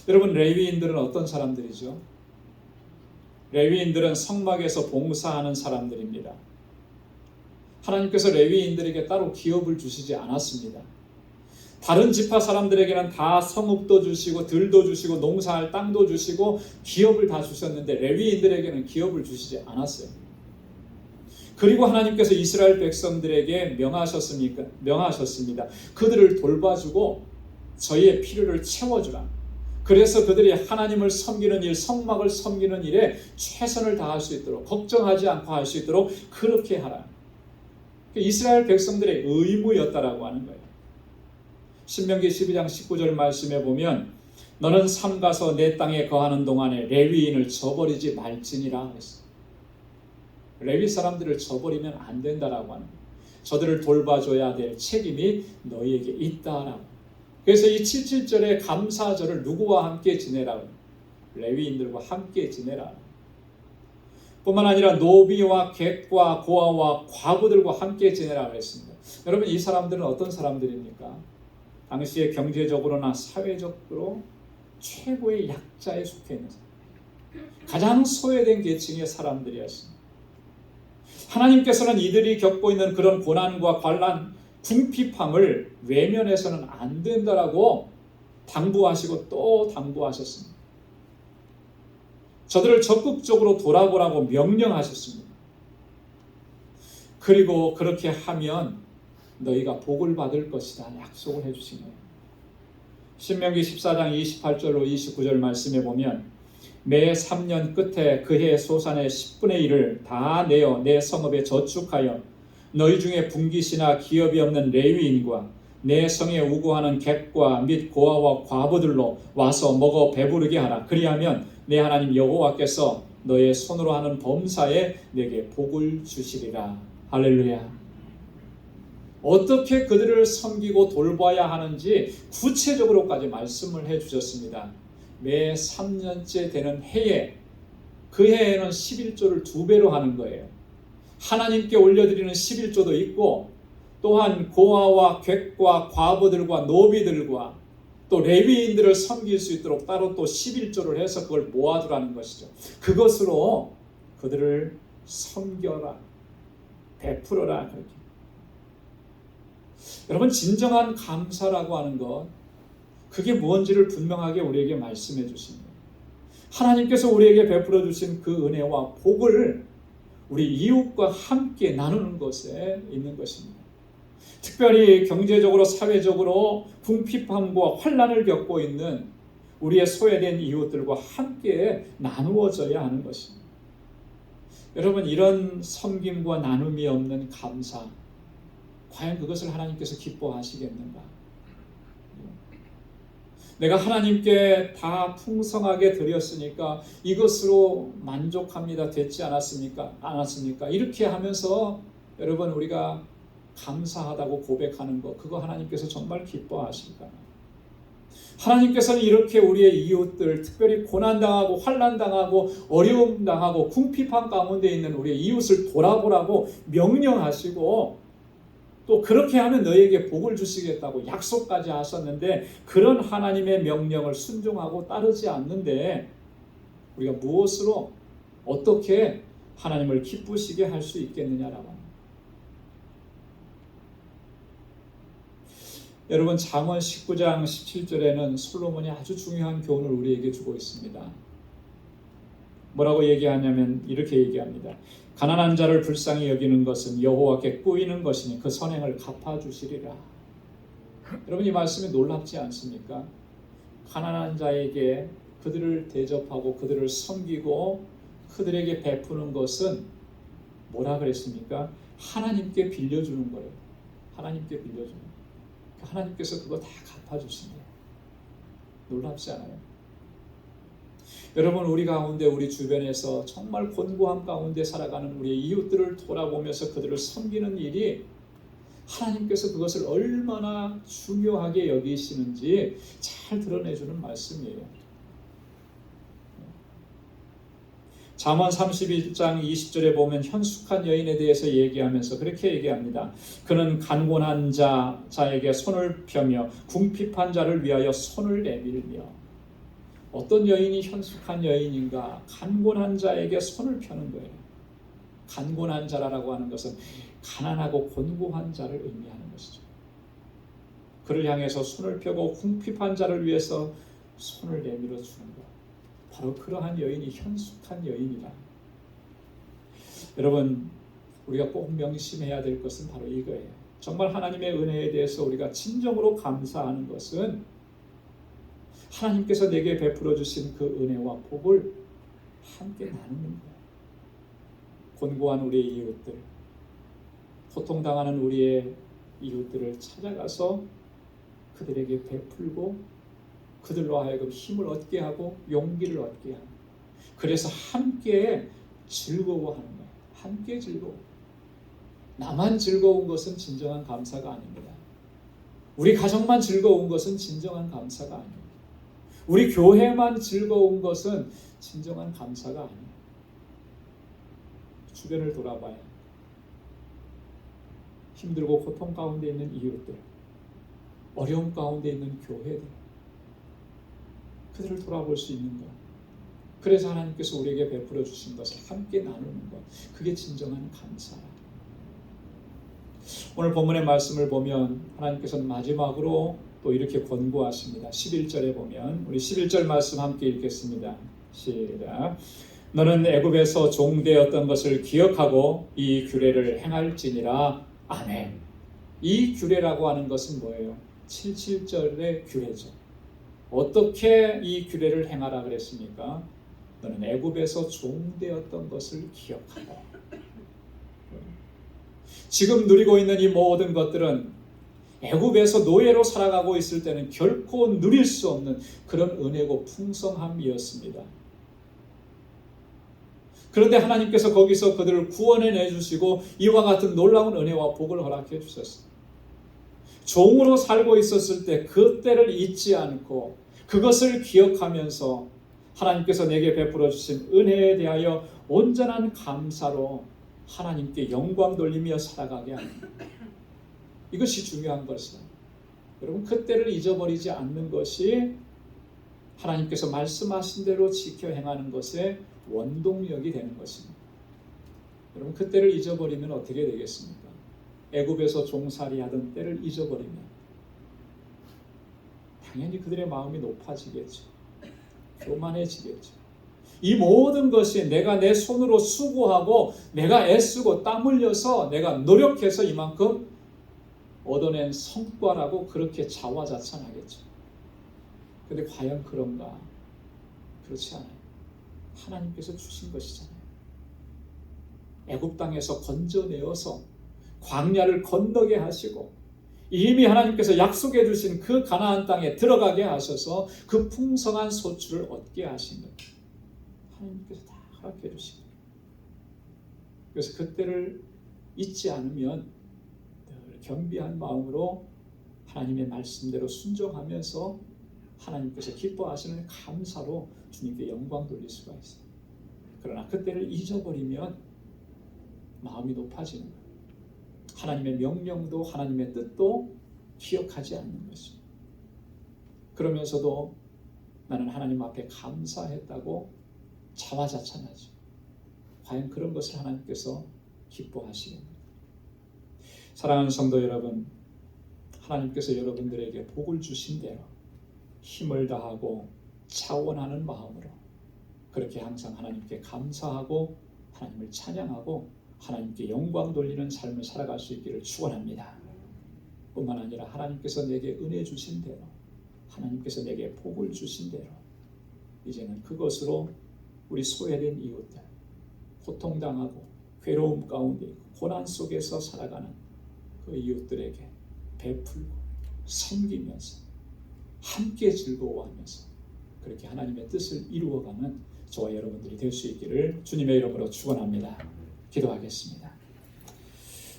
여러분, 레위인들은 어떤 사람들이죠? 레위인들은 성막에서 봉사하는 사람들입니다. 하나님께서 레위인들에게 따로 기업을 주시지 않았습니다. 다른 지파 사람들에게는 다 성읍도 주시고 들도 주시고 농사할 땅도 주시고 기업을 다 주셨는데 레위인들에게는 기업을 주시지 않았어요. 그리고 하나님께서 이스라엘 백성들에게 명하셨습니다. 그들을 돌봐주고 저희의 필요를 채워주라. 그래서 그들이 하나님을 섬기는 일, 성막을 섬기는 일에 최선을 다할 수 있도록, 걱정하지 않고 할 수 있도록 그렇게 하라. 이스라엘 백성들의 의무였다라고 하는 거예요. 신명기 12장 19절 말씀에 보면 너는 삼가서 내 땅에 거하는 동안에 레위인을 저버리지 말지니라 했어요. 레위 사람들을 저버리면 안 된다라고 하는 거예요. 저들을 돌봐줘야 될 책임이 너희에게 있다라고. 그래서 이 77절의 감사절을 누구와 함께 지내라고? 레위인들과 함께 지내라. 뿐만 아니라 노비와 객과 고아와 과부들과 함께 지내라고 했습니다. 여러분, 이 사람들은 어떤 사람들입니까? 당시에 경제적으로나 사회적으로 최고의 약자에 속해 있는 사람, 가장 소외된 계층의 사람들이었습니다. 하나님께서는 이들이 겪고 있는 그런 고난과 관란, 궁핍함을 외면해서는 안 된다라고 당부하시고 또 당부하셨습니다. 저들을 적극적으로 돌아보라고 명령하셨습니다. 그리고 그렇게 하면 너희가 복을 받을 것이다 약속을 해주신 거예요. 신명기 14장 28절로 29절 말씀에 보면 매 3년 끝에 그해 소산의 10분의 1을 다 내어 내 성읍에 저축하여 너희 중에 분깃이나 기업이 없는 레위인과 내 성에 우거하는 객과 및 고아와 과부들로 와서 먹어 배부르게 하라. 그리하면 내 하나님 여호와께서 너의 손으로 하는 범사에 내게 복을 주시리라. 할렐루야. 어떻게 그들을 섬기고 돌봐야 하는지 구체적으로까지 말씀을 해주셨습니다. 매 3년째 되는 해에 그 해에는 11조를 2배로 하는 거예요. 하나님께 올려드리는 11조도 있고 또한 고아와 객과 과부들과 노비들과 또 레위인들을 섬길 수 있도록 따로 또 11조를 해서 그걸 모아두라는 것이죠. 그것으로 그들을 섬겨라, 베풀어라. 그렇게. 여러분, 진정한 감사라고 하는 것, 그게 무엇인지를 분명하게 우리에게 말씀해 주십니다. 하나님께서 우리에게 베풀어 주신 그 은혜와 복을 우리 이웃과 함께 나누는 것에 있는 것입니다. 특별히 경제적으로 사회적으로 궁핍함과 환난을 겪고 있는 우리의 소외된 이웃들과 함께 나누어져야 하는 것입니다. 여러분, 이런 섬김과 나눔이 없는 감사, 과연 그것을 하나님께서 기뻐하시겠는가? 내가 하나님께 다 풍성하게 드렸으니까 이것으로 만족합니다. 됐지 않았습니까? 이렇게 하면서 여러분, 우리가 감사하다고 고백하는 것, 그거 하나님께서 정말 기뻐하실까? 하나님께서는 이렇게 우리의 이웃들, 특별히 고난당하고 환난당하고 어려움당하고 궁핍한 가운데 있는 우리의 이웃을 돌아보라고 명령하시고 또 그렇게 하면 너에게 복을 주시겠다고 약속까지 하셨는데, 그런 하나님의 명령을 순종하고 따르지 않는데 우리가 무엇으로 어떻게 하나님을 기쁘시게 할 수 있겠느냐라고 합니다. 여러분, 잠언 19장 17절에는 솔로몬이 아주 중요한 교훈을 우리에게 주고 있습니다. 뭐라고 얘기하냐면 이렇게 얘기합니다. 가난한 자를 불쌍히 여기는 것은 여호와께 꾸이는 것이니 그 선행을 갚아주시리라. 여러분 이 말씀이 놀랍지 않습니까? 가난한 자에게 그들을 대접하고 그들을 섬기고 그들에게 베푸는 것은 뭐라 그랬습니까? 하나님께 빌려주는 거예요. 하나님께 빌려주는 거예요. 하나님께서 그거 다 갚아주신대요. 놀랍지 않아요? 여러분 우리 가운데 우리 주변에서 정말 곤고함 가운데 살아가는 우리의 이웃들을 돌아보면서 그들을 섬기는 일이 하나님께서 그것을 얼마나 중요하게 여기시는지 잘 드러내주는 말씀이에요. 잠언 31장 20절에 보면 현숙한 여인에 대해서 얘기하면서 그렇게 얘기합니다. 그는 간곤한 자에게 손을 펴며 궁핍한 자를 위하여 손을 내밀며. 어떤 여인이 현숙한 여인인가? 간곤한 자에게 손을 펴는 거예요. 간곤한 자라고 하는 것은 가난하고 곤고한 자를 의미하는 것이죠. 그를 향해서 손을 펴고 궁핍한 자를 위해서 손을 내밀어 주는 것. 바로 그러한 여인이 현숙한 여인이다. 여러분 우리가 꼭 명심해야 될 것은 바로 이거예요. 정말 하나님의 은혜에 대해서 우리가 진정으로 감사하는 것은 하나님께서 내게 베풀어 주신 그 은혜와 복을 함께 나누는 거예요. 곤고한 우리의 이웃들, 고통당하는 우리의 이웃들을 찾아가서 그들에게 베풀고 그들로 하여금 힘을 얻게 하고 용기를 얻게 하고, 그래서 함께 즐거워하는 거예요. 함께 즐거워. 나만 즐거운 것은 진정한 감사가 아닙니다. 우리 가정만 즐거운 것은 진정한 감사가 아닙니다. 우리 교회만 즐거운 것은 진정한 감사가 아닙니다. 주변을 돌아봐야 힘들고 고통 가운데 있는 이웃들, 어려움 가운데 있는 교회들, 그들을 돌아볼 수 있는 것. 그래서 하나님께서 우리에게 베풀어 주신 것을 함께 나누는 것. 그게 진정한 감사. 오늘 본문의 말씀을 보면 하나님께서는 마지막으로 또 이렇게 권고하십니다. 11절에 보면 우리 11절 말씀 함께 읽겠습니다. 시작. 너는 애굽에서 종되었던 것을 기억하고 이 규례를 행할지니라. 아멘. 이 규례라고 하는 것은 뭐예요? 77절의 규례죠. 어떻게 이 규례를 행하라 그랬습니까? 너는 애굽에서 종되었던 것을 기억하라. 지금 누리고 있는 이 모든 것들은 애굽에서 노예로 살아가고 있을 때는 결코 누릴 수 없는 그런 은혜고 풍성함이었습니다. 그런데 하나님께서 거기서 그들을 구원해내 주시고 이와 같은 놀라운 은혜와 복을 허락해 주셨습니다. 종으로 살고 있었을 때 그 때를 잊지 않고 그것을 기억하면서 하나님께서 내게 베풀어 주신 은혜에 대하여 온전한 감사로 하나님께 영광 돌리며 살아가게 합니다. 이것이 중요한 것이다. 여러분 그때를 잊어버리지 않는 것이 하나님께서 말씀하신 대로 지켜 행하는 것의 원동력이 되는 것입니다. 여러분 그때를 잊어버리면 어떻게 되겠습니까? 애굽에서 종살이 하던 때를 잊어버리면 당연히 그들의 마음이 높아지겠죠. 교만해지겠죠. 이 모든 것이 내가 내 손으로 수고하고 내가 애쓰고 땀 흘려서 내가 노력해서 이만큼 얻어낸 성과라고 그렇게 자화자찬하겠죠. 그런데 과연 그런가? 그렇지 않아요. 하나님께서 주신 것이잖아요. 애굽 땅에서 건져내어서 광야를 건너게 하시고 이미 하나님께서 약속해 주신 그 가나안 땅에 들어가게 하셔서 그 풍성한 소출을 얻게 하신 것. 하나님께서 다 허락해 주신 거예요. 그래서 그때를 잊지 않으면 늘 겸비한 마음으로 하나님의 말씀대로 순종하면서 하나님께서 기뻐하시는 감사로 주님께 영광 돌릴 수가 있어요. 그러나 그때를 잊어버리면 마음이 높아지는 거예요. 하나님의 명령도 하나님의 뜻도 기억하지 않는 것입니다. 그러면서도 나는 하나님 앞에 감사했다고 자화자찬하죠. 과연 그런 것을 하나님께서 기뻐하시겠는가? 사랑하는 성도 여러분, 하나님께서 여러분들에게 복을 주신 대로 힘을 다하고 차원하는 마음으로 그렇게 항상 하나님께 감사하고 하나님을 찬양하고 하나님께 영광 돌리는 삶을 살아갈 수 있기를 축원합니다. 뿐만 아니라 하나님께서 내게 은혜 주신 대로, 하나님께서 내게 복을 주신 대로 이제는 그것으로 우리 소외된 이웃들, 고통당하고 괴로움 가운데 고난 속에서 살아가는 그 이웃들에게 베풀고 섬기면서 함께 즐거워하면서 그렇게 하나님의 뜻을 이루어가는 저와 여러분들이 될 수 있기를 주님의 이름으로 축원합니다. 기도하겠습니다.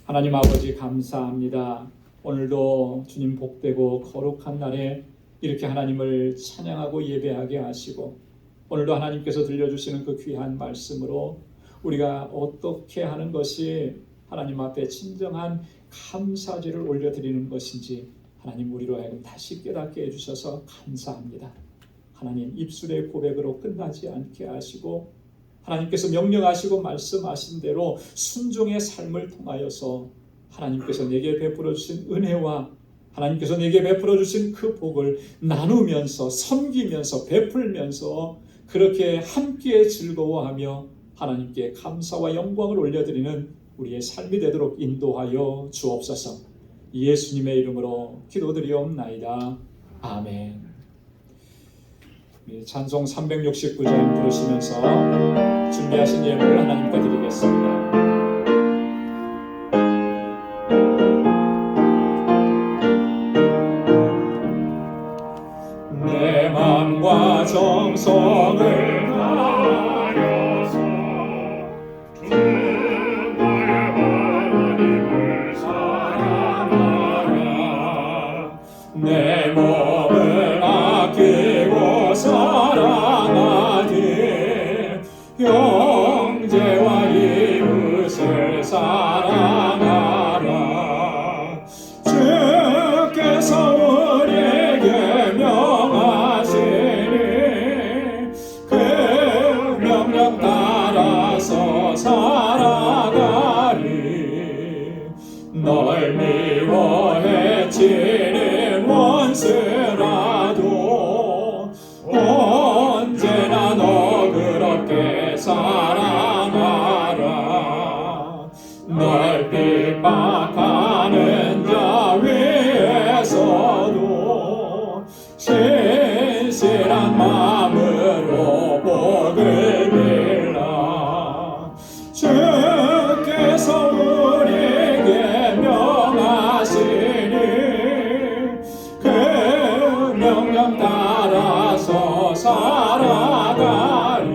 하나님 아버지 감사합니다. 오늘도 주님 복되고 거룩한 날에 이렇게 하나님을 찬양하고 예배하게 하시고 오늘도 하나님께서 들려주시는 그 귀한 말씀으로 우리가 어떻게 하는 것이 하나님 앞에 진정한 감사제를 올려드리는 것인지 하나님 우리로 하여금 다시 깨닫게 해주셔서 감사합니다. 하나님 입술의 고백으로 끝나지 않게 하시고 하나님께서 명령하시고 말씀하신 대로 순종의 삶을 통하여서 하나님께서 내게 베풀어 주신 은혜와 하나님께서 내게 베풀어 주신 그 복을 나누면서 섬기면서 베풀면서 그렇게 함께 즐거워하며 하나님께 감사와 영광을 올려드리는 우리의 삶이 되도록 인도하여 주옵소서. 예수님의 이름으로 기도드리옵나이다. 아멘. 찬송 369장 부르시면서 준비하신 예물을 하나님께 드리겠습니다. 내 마음과 정성을 다하여서 주의 하나님을 사랑하라. 내 몸을 아끼고 사랑하되 형제와 이웃을 사랑하라. 주께서 우리에게 명하시니 그 명령 따라서 살아가리. 널 미워해 치는 원수라도 언제나 너 그렇게 사랑하라. 널 핍박하는 자 위에서도 신실한 마음으로 복을 빌라. 주께서 우리에게 명하시니 그 명령 따라서 살아가리.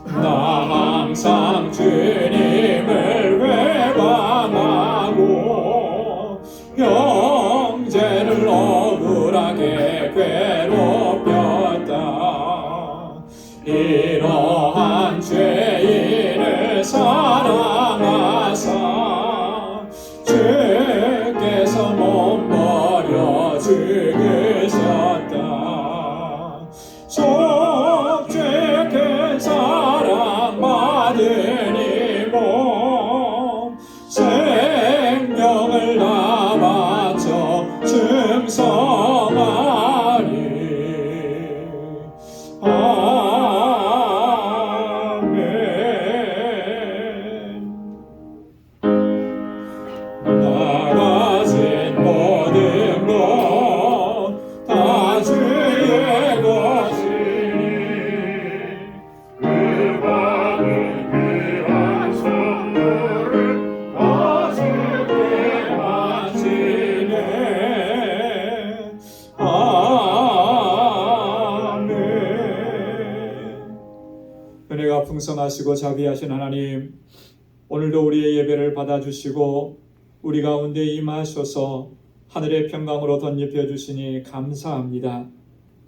나 항상 주님을 회방하고 형제를 억울하게 괴롭혔다. 이러한 죄인을 사랑하사 주께서 몸버려 죽으셨다. 속죄 큰 사랑 받으니 몸 생명을 다 바쳐 충성하리. 아멘. 나 가진 모든 것 다 주의 것이니 그 받은 귀한 선물을 다 주께 바치네. 아멘. 은혜가 풍성하시고 자비하신 하나님, 오늘도 우리의 예배를 받아주시고 우리 가운데 임하셔서 하늘의 평강으로 덧입혀 주시니 감사합니다.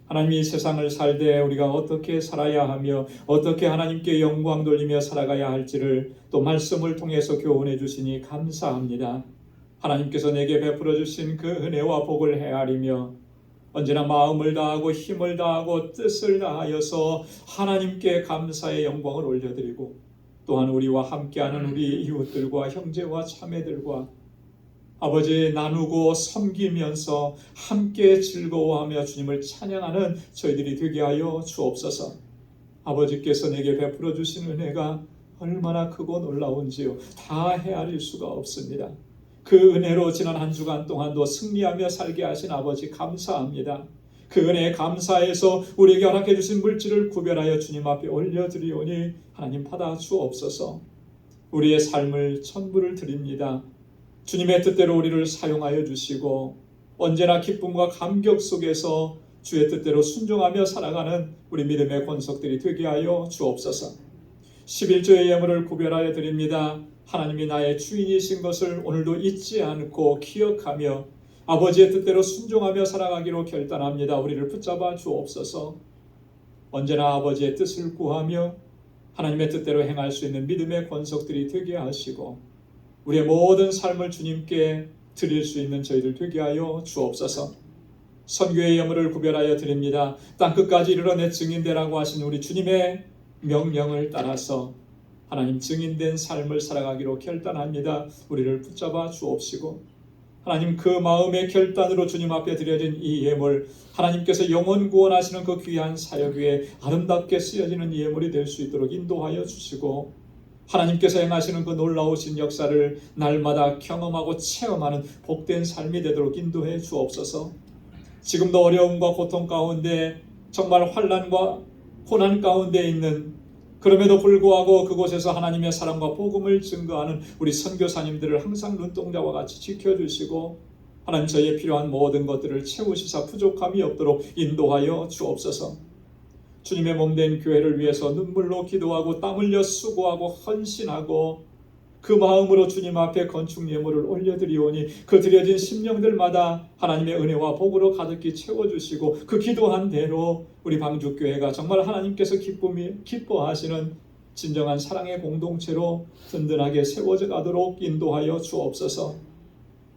하나님, 이 세상을 살되 우리가 어떻게 살아야 하며 어떻게 하나님께 영광 돌리며 살아가야 할지를 또 말씀을 통해서 교훈해 주시니 감사합니다. 하나님께서 내게 베풀어 주신 그 은혜와 복을 헤아리며 언제나 마음을 다하고 힘을 다하고 뜻을 다하여서 하나님께 감사의 영광을 올려드리고 또한 우리와 함께하는 우리 이웃들과 형제와 자매들과 아버지 나누고 섬기면서 함께 즐거워하며 주님을 찬양하는 저희들이 되게 하여 주옵소서. 아버지께서 내게 베풀어 주신 은혜가 얼마나 크고 놀라운지요, 다 헤아릴 수가 없습니다. 그 은혜로 지난 한 주간 동안도 승리하며 살게 하신 아버지 감사합니다. 그 은혜에 감사해서 우리에게 허락해 주신 물질을 구별하여 주님 앞에 올려드리오니 하나님 받아 주옵소서. 우리의 삶을 전부를 드립니다. 주님의 뜻대로 우리를 사용하여 주시고 언제나 기쁨과 감격 속에서 주의 뜻대로 순종하며 살아가는 우리 믿음의 권속들이 되게 하여 주옵소서. 11조의 예물을 구별하여 드립니다. 하나님이 나의 주인이신 것을 오늘도 잊지 않고 기억하며 아버지의 뜻대로 순종하며 살아가기로 결단합니다. 우리를 붙잡아 주옵소서. 언제나 아버지의 뜻을 구하며 하나님의 뜻대로 행할 수 있는 믿음의 권속들이 되게 하시고 우리의 모든 삶을 주님께 드릴 수 있는 저희들 되게 하여 주옵소서. 선교의 예물을 구별하여 드립니다. 땅끝까지 이르러 내 증인되라고 하신 우리 주님의 명령을 따라서 하나님 증인된 삶을 살아가기로 결단합니다. 우리를 붙잡아 주옵시고 하나님 그 마음의 결단으로 주님 앞에 드려진 이 예물 하나님께서 영혼 구원하시는 그 귀한 사역 위에 아름답게 쓰여지는 예물이 될 수 있도록 인도하여 주시고 하나님께서 행하시는 그 놀라우신 역사를 날마다 경험하고 체험하는 복된 삶이 되도록 인도해 주옵소서. 지금도 어려움과 고통 가운데 정말 환난과 고난 가운데 있는 그럼에도 불구하고 그곳에서 하나님의 사랑과 복음을 증거하는 우리 선교사님들을 항상 눈동자와 같이 지켜주시고 하나님 저희의 필요한 모든 것들을 채우시사 부족함이 없도록 인도하여 주옵소서. 주님의 몸된 교회를 위해서 눈물로 기도하고 땀 흘려 수고하고 헌신하고 그 마음으로 주님 앞에 건축 예물을 올려드리오니 그 드려진 심령들마다 하나님의 은혜와 복으로 가득히 채워주시고 그 기도한 대로 우리 방주교회가 정말 하나님께서 기뻐하시는 진정한 사랑의 공동체로 든든하게 세워져 가도록 인도하여 주옵소서.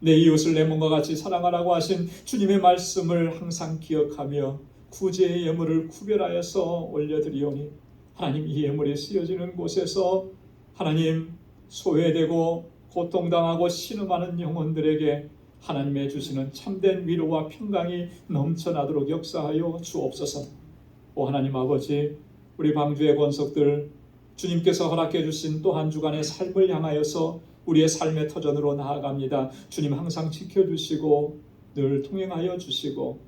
내 이웃을 내 몸과 같이 사랑하라고 하신 주님의 말씀을 항상 기억하며 구제의 예물을 구별하여서 올려드리오니 하나님 이 예물이 쓰여지는 곳에서 하나님 소외되고 고통당하고 신음하는 영혼들에게 하나님의 주시는 참된 위로와 평강이 넘쳐나도록 역사하여 주옵소서. 오 하나님 아버지, 우리 방주의 권속들 주님께서 허락해 주신 또 한 주간의 삶을 향하여서 우리의 삶의 터전으로 나아갑니다. 주님 항상 지켜주시고 늘 통행하여 주시고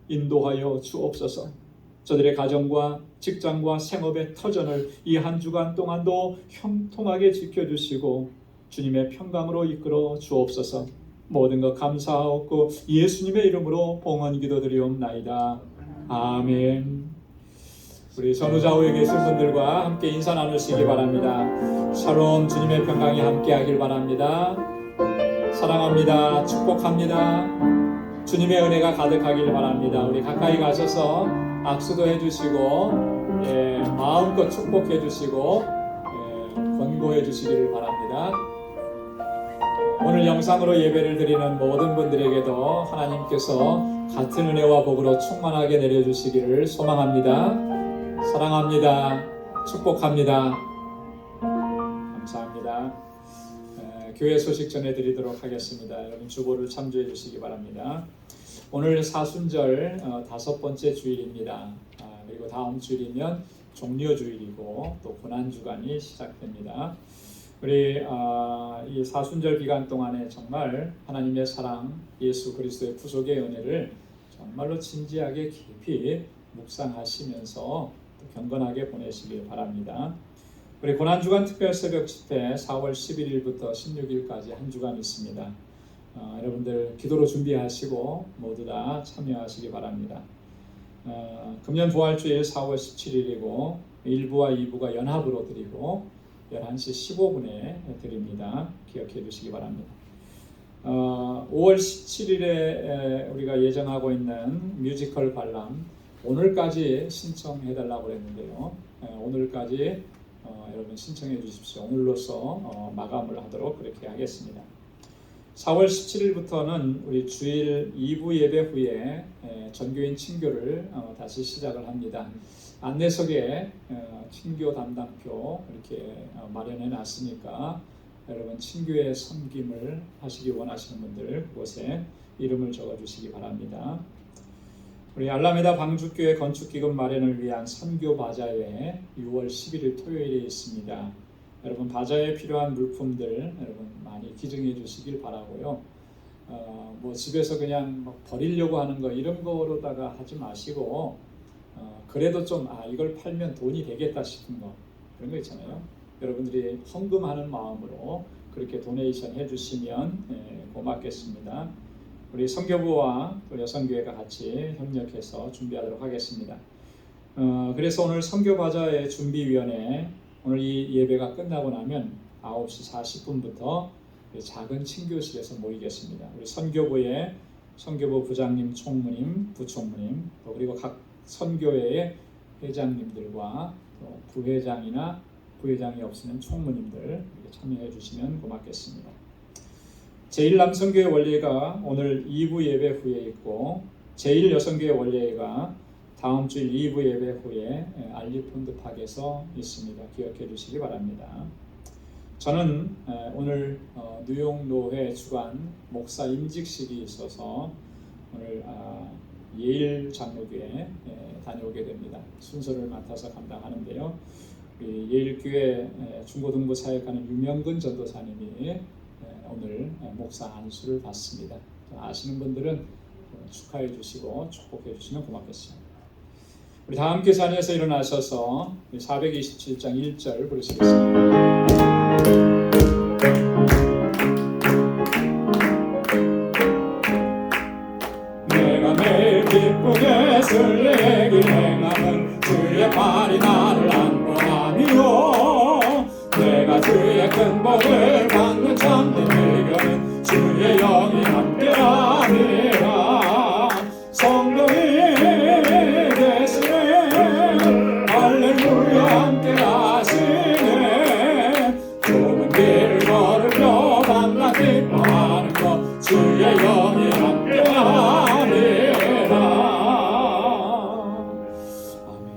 인도하여 주옵소서. 저들의 가정과 직장과 생업의 터전을 이 한 주간 동안도 형통하게 지켜주시고 주님의 평강으로 이끌어 주옵소서. 모든 것 감사하옵고 예수님의 이름으로 봉헌 기도드리옵나이다. 아멘. 우리 선우좌우에 계신 분들과 함께 인사 나누시기 바랍니다. 샬롬 주님의 평강이 함께하길 바랍니다. 사랑합니다. 축복합니다. 주님의 은혜가 가득하길 바랍니다. 우리 가까이 가셔서 악수도 해주시고 마음껏 축복해 주시고 권고해 주시기를 바랍니다. 오늘 영상으로 예배를 드리는 모든 분들에게도 하나님께서 같은 은혜와 복으로 충만하게 내려주시기를 소망합니다. 사랑합니다. 축복합니다. 감사합니다. 교회 소식 전해드리도록 하겠습니다. 여러분 주보를 참조해 주시기 바랍니다. 오늘 사순절 5번째 주일입니다. 그리고 다음 주일이면 종려주일이고 또 고난주간이 시작됩니다. 우리 이 사순절 기간 동안에 정말 하나님의 사랑, 예수 그리스도의 구속의 은혜를 정말로 진지하게 깊이 묵상하시면서 경건하게 보내시길 바랍니다. 우리 고난주간 특별 새벽 집회 4월 11일부터 16일까지 한 주간 있습니다. 여러분들 기도로 준비하시고 모두 다 참여하시기 바랍니다. 금년 부활주일 4월 17일이고 1부와 2부가 연합으로 드리고 11시 15분에 드립니다. 기억해 주시기 바랍니다. 5월 17일에 우리가 예정하고 있는 뮤지컬 관람 오늘까지 신청해 달라고 했는데요. 오늘까지 여러분 신청해 주십시오. 오늘로서 마감을 하도록 그렇게 하겠습니다. 4월 17일부터는 우리 주일 2부 예배 후에 전교인 친교를 다시 시작을 합니다. 안내석에 친교 담당표 이렇게 마련해 놨으니까 여러분 친교의 섬김을 하시기 원하시는 분들 그곳에 이름을 적어 주시기 바랍니다. 우리 알라메다 방주교회 건축기금 마련을 위한 선교 바자회 6월 11일 토요일에 있습니다. 여러분 바자에 필요한 물품들 여러분 많이 기증해 주시길 바라고요. 뭐 집에서 그냥 막 버리려고 하는 거 이런 거로다가 하지 마시고 그래도 좀 이걸 팔면 돈이 되겠다 싶은 거 그런 거 있잖아요. 여러분들이 헌금하는 마음으로 그렇게 도네이션 해주시면 고맙겠습니다. 우리 선교부와 또 여성교회가 같이 협력해서 준비하도록 하겠습니다. 그래서 오늘 선교바자의 준비위원회 오늘 이 예배가 끝나고 나면 9시 40분부터 작은 친교실에서 모이겠습니다. 우리 선교부의 선교부 부장님, 총무님, 부총무님, 또 그리고 각 선교회의 회장님들과 또 부회장이나 부회장이 없으면 총무님들 이렇게 참여해 주시면 고맙겠습니다. 제1남성교회 원례가 오늘 2부 예배 후에 있고 제1여성교회 원례가 다음 주일 2부 예배 후에 알리폰드 팍에서 있습니다. 기억해 주시기 바랍니다. 저는 오늘 뉴욕노회 주관 목사 임직식이 있어서 오늘 예일 장로교회 다녀오게 됩니다. 순서를 맡아서 감당하는데요. 예일교회 중고등부 사역하는 유명근 전도사님이 오늘 목사 안수를 받습니다. 아시는 분들은 축하해 주시고 축복해 주시면 고맙겠습니다. 우리 다 함께 자리에서 일어나셔서 427장 1절 부르시겠습니다. 내가 매일 기쁘게 설레기 행함은 주의 팔이 나를 안보하며 내가 주의 큰 복을 받는 참된 비결은 주의 영이 함께함이라. 성령이 계시네 할렐루야 함께하시네. 좁은 길을 걸으며 밤낮 기뻐하는 것 주의 영이 함께함이라. 아멘.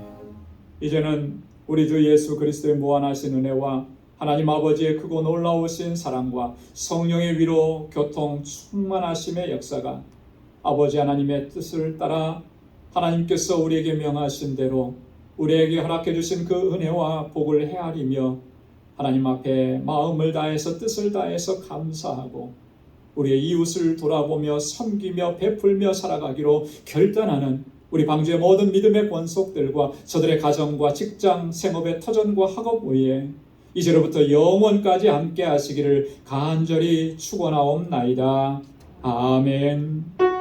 이제는 우리 주 예수 그리스도의 무한하신 은혜와 하나님 아버지의 크고 놀라우신 사랑과 성령의 위로 교통 충만하심의 역사가 아버지 하나님의 뜻을 따라 하나님께서 우리에게 명하신 대로 우리에게 허락해 주신 그 은혜와 복을 헤아리며 하나님 앞에 마음을 다해서 뜻을 다해서 감사하고 우리의 이웃을 돌아보며 섬기며 베풀며 살아가기로 결단하는 우리 방주의 모든 믿음의 권속들과 저들의 가정과 직장, 생업의 터전과 학업 위에 이제로부터 영원까지 함께 하시기를 간절히 축원하옵나이다. 아멘.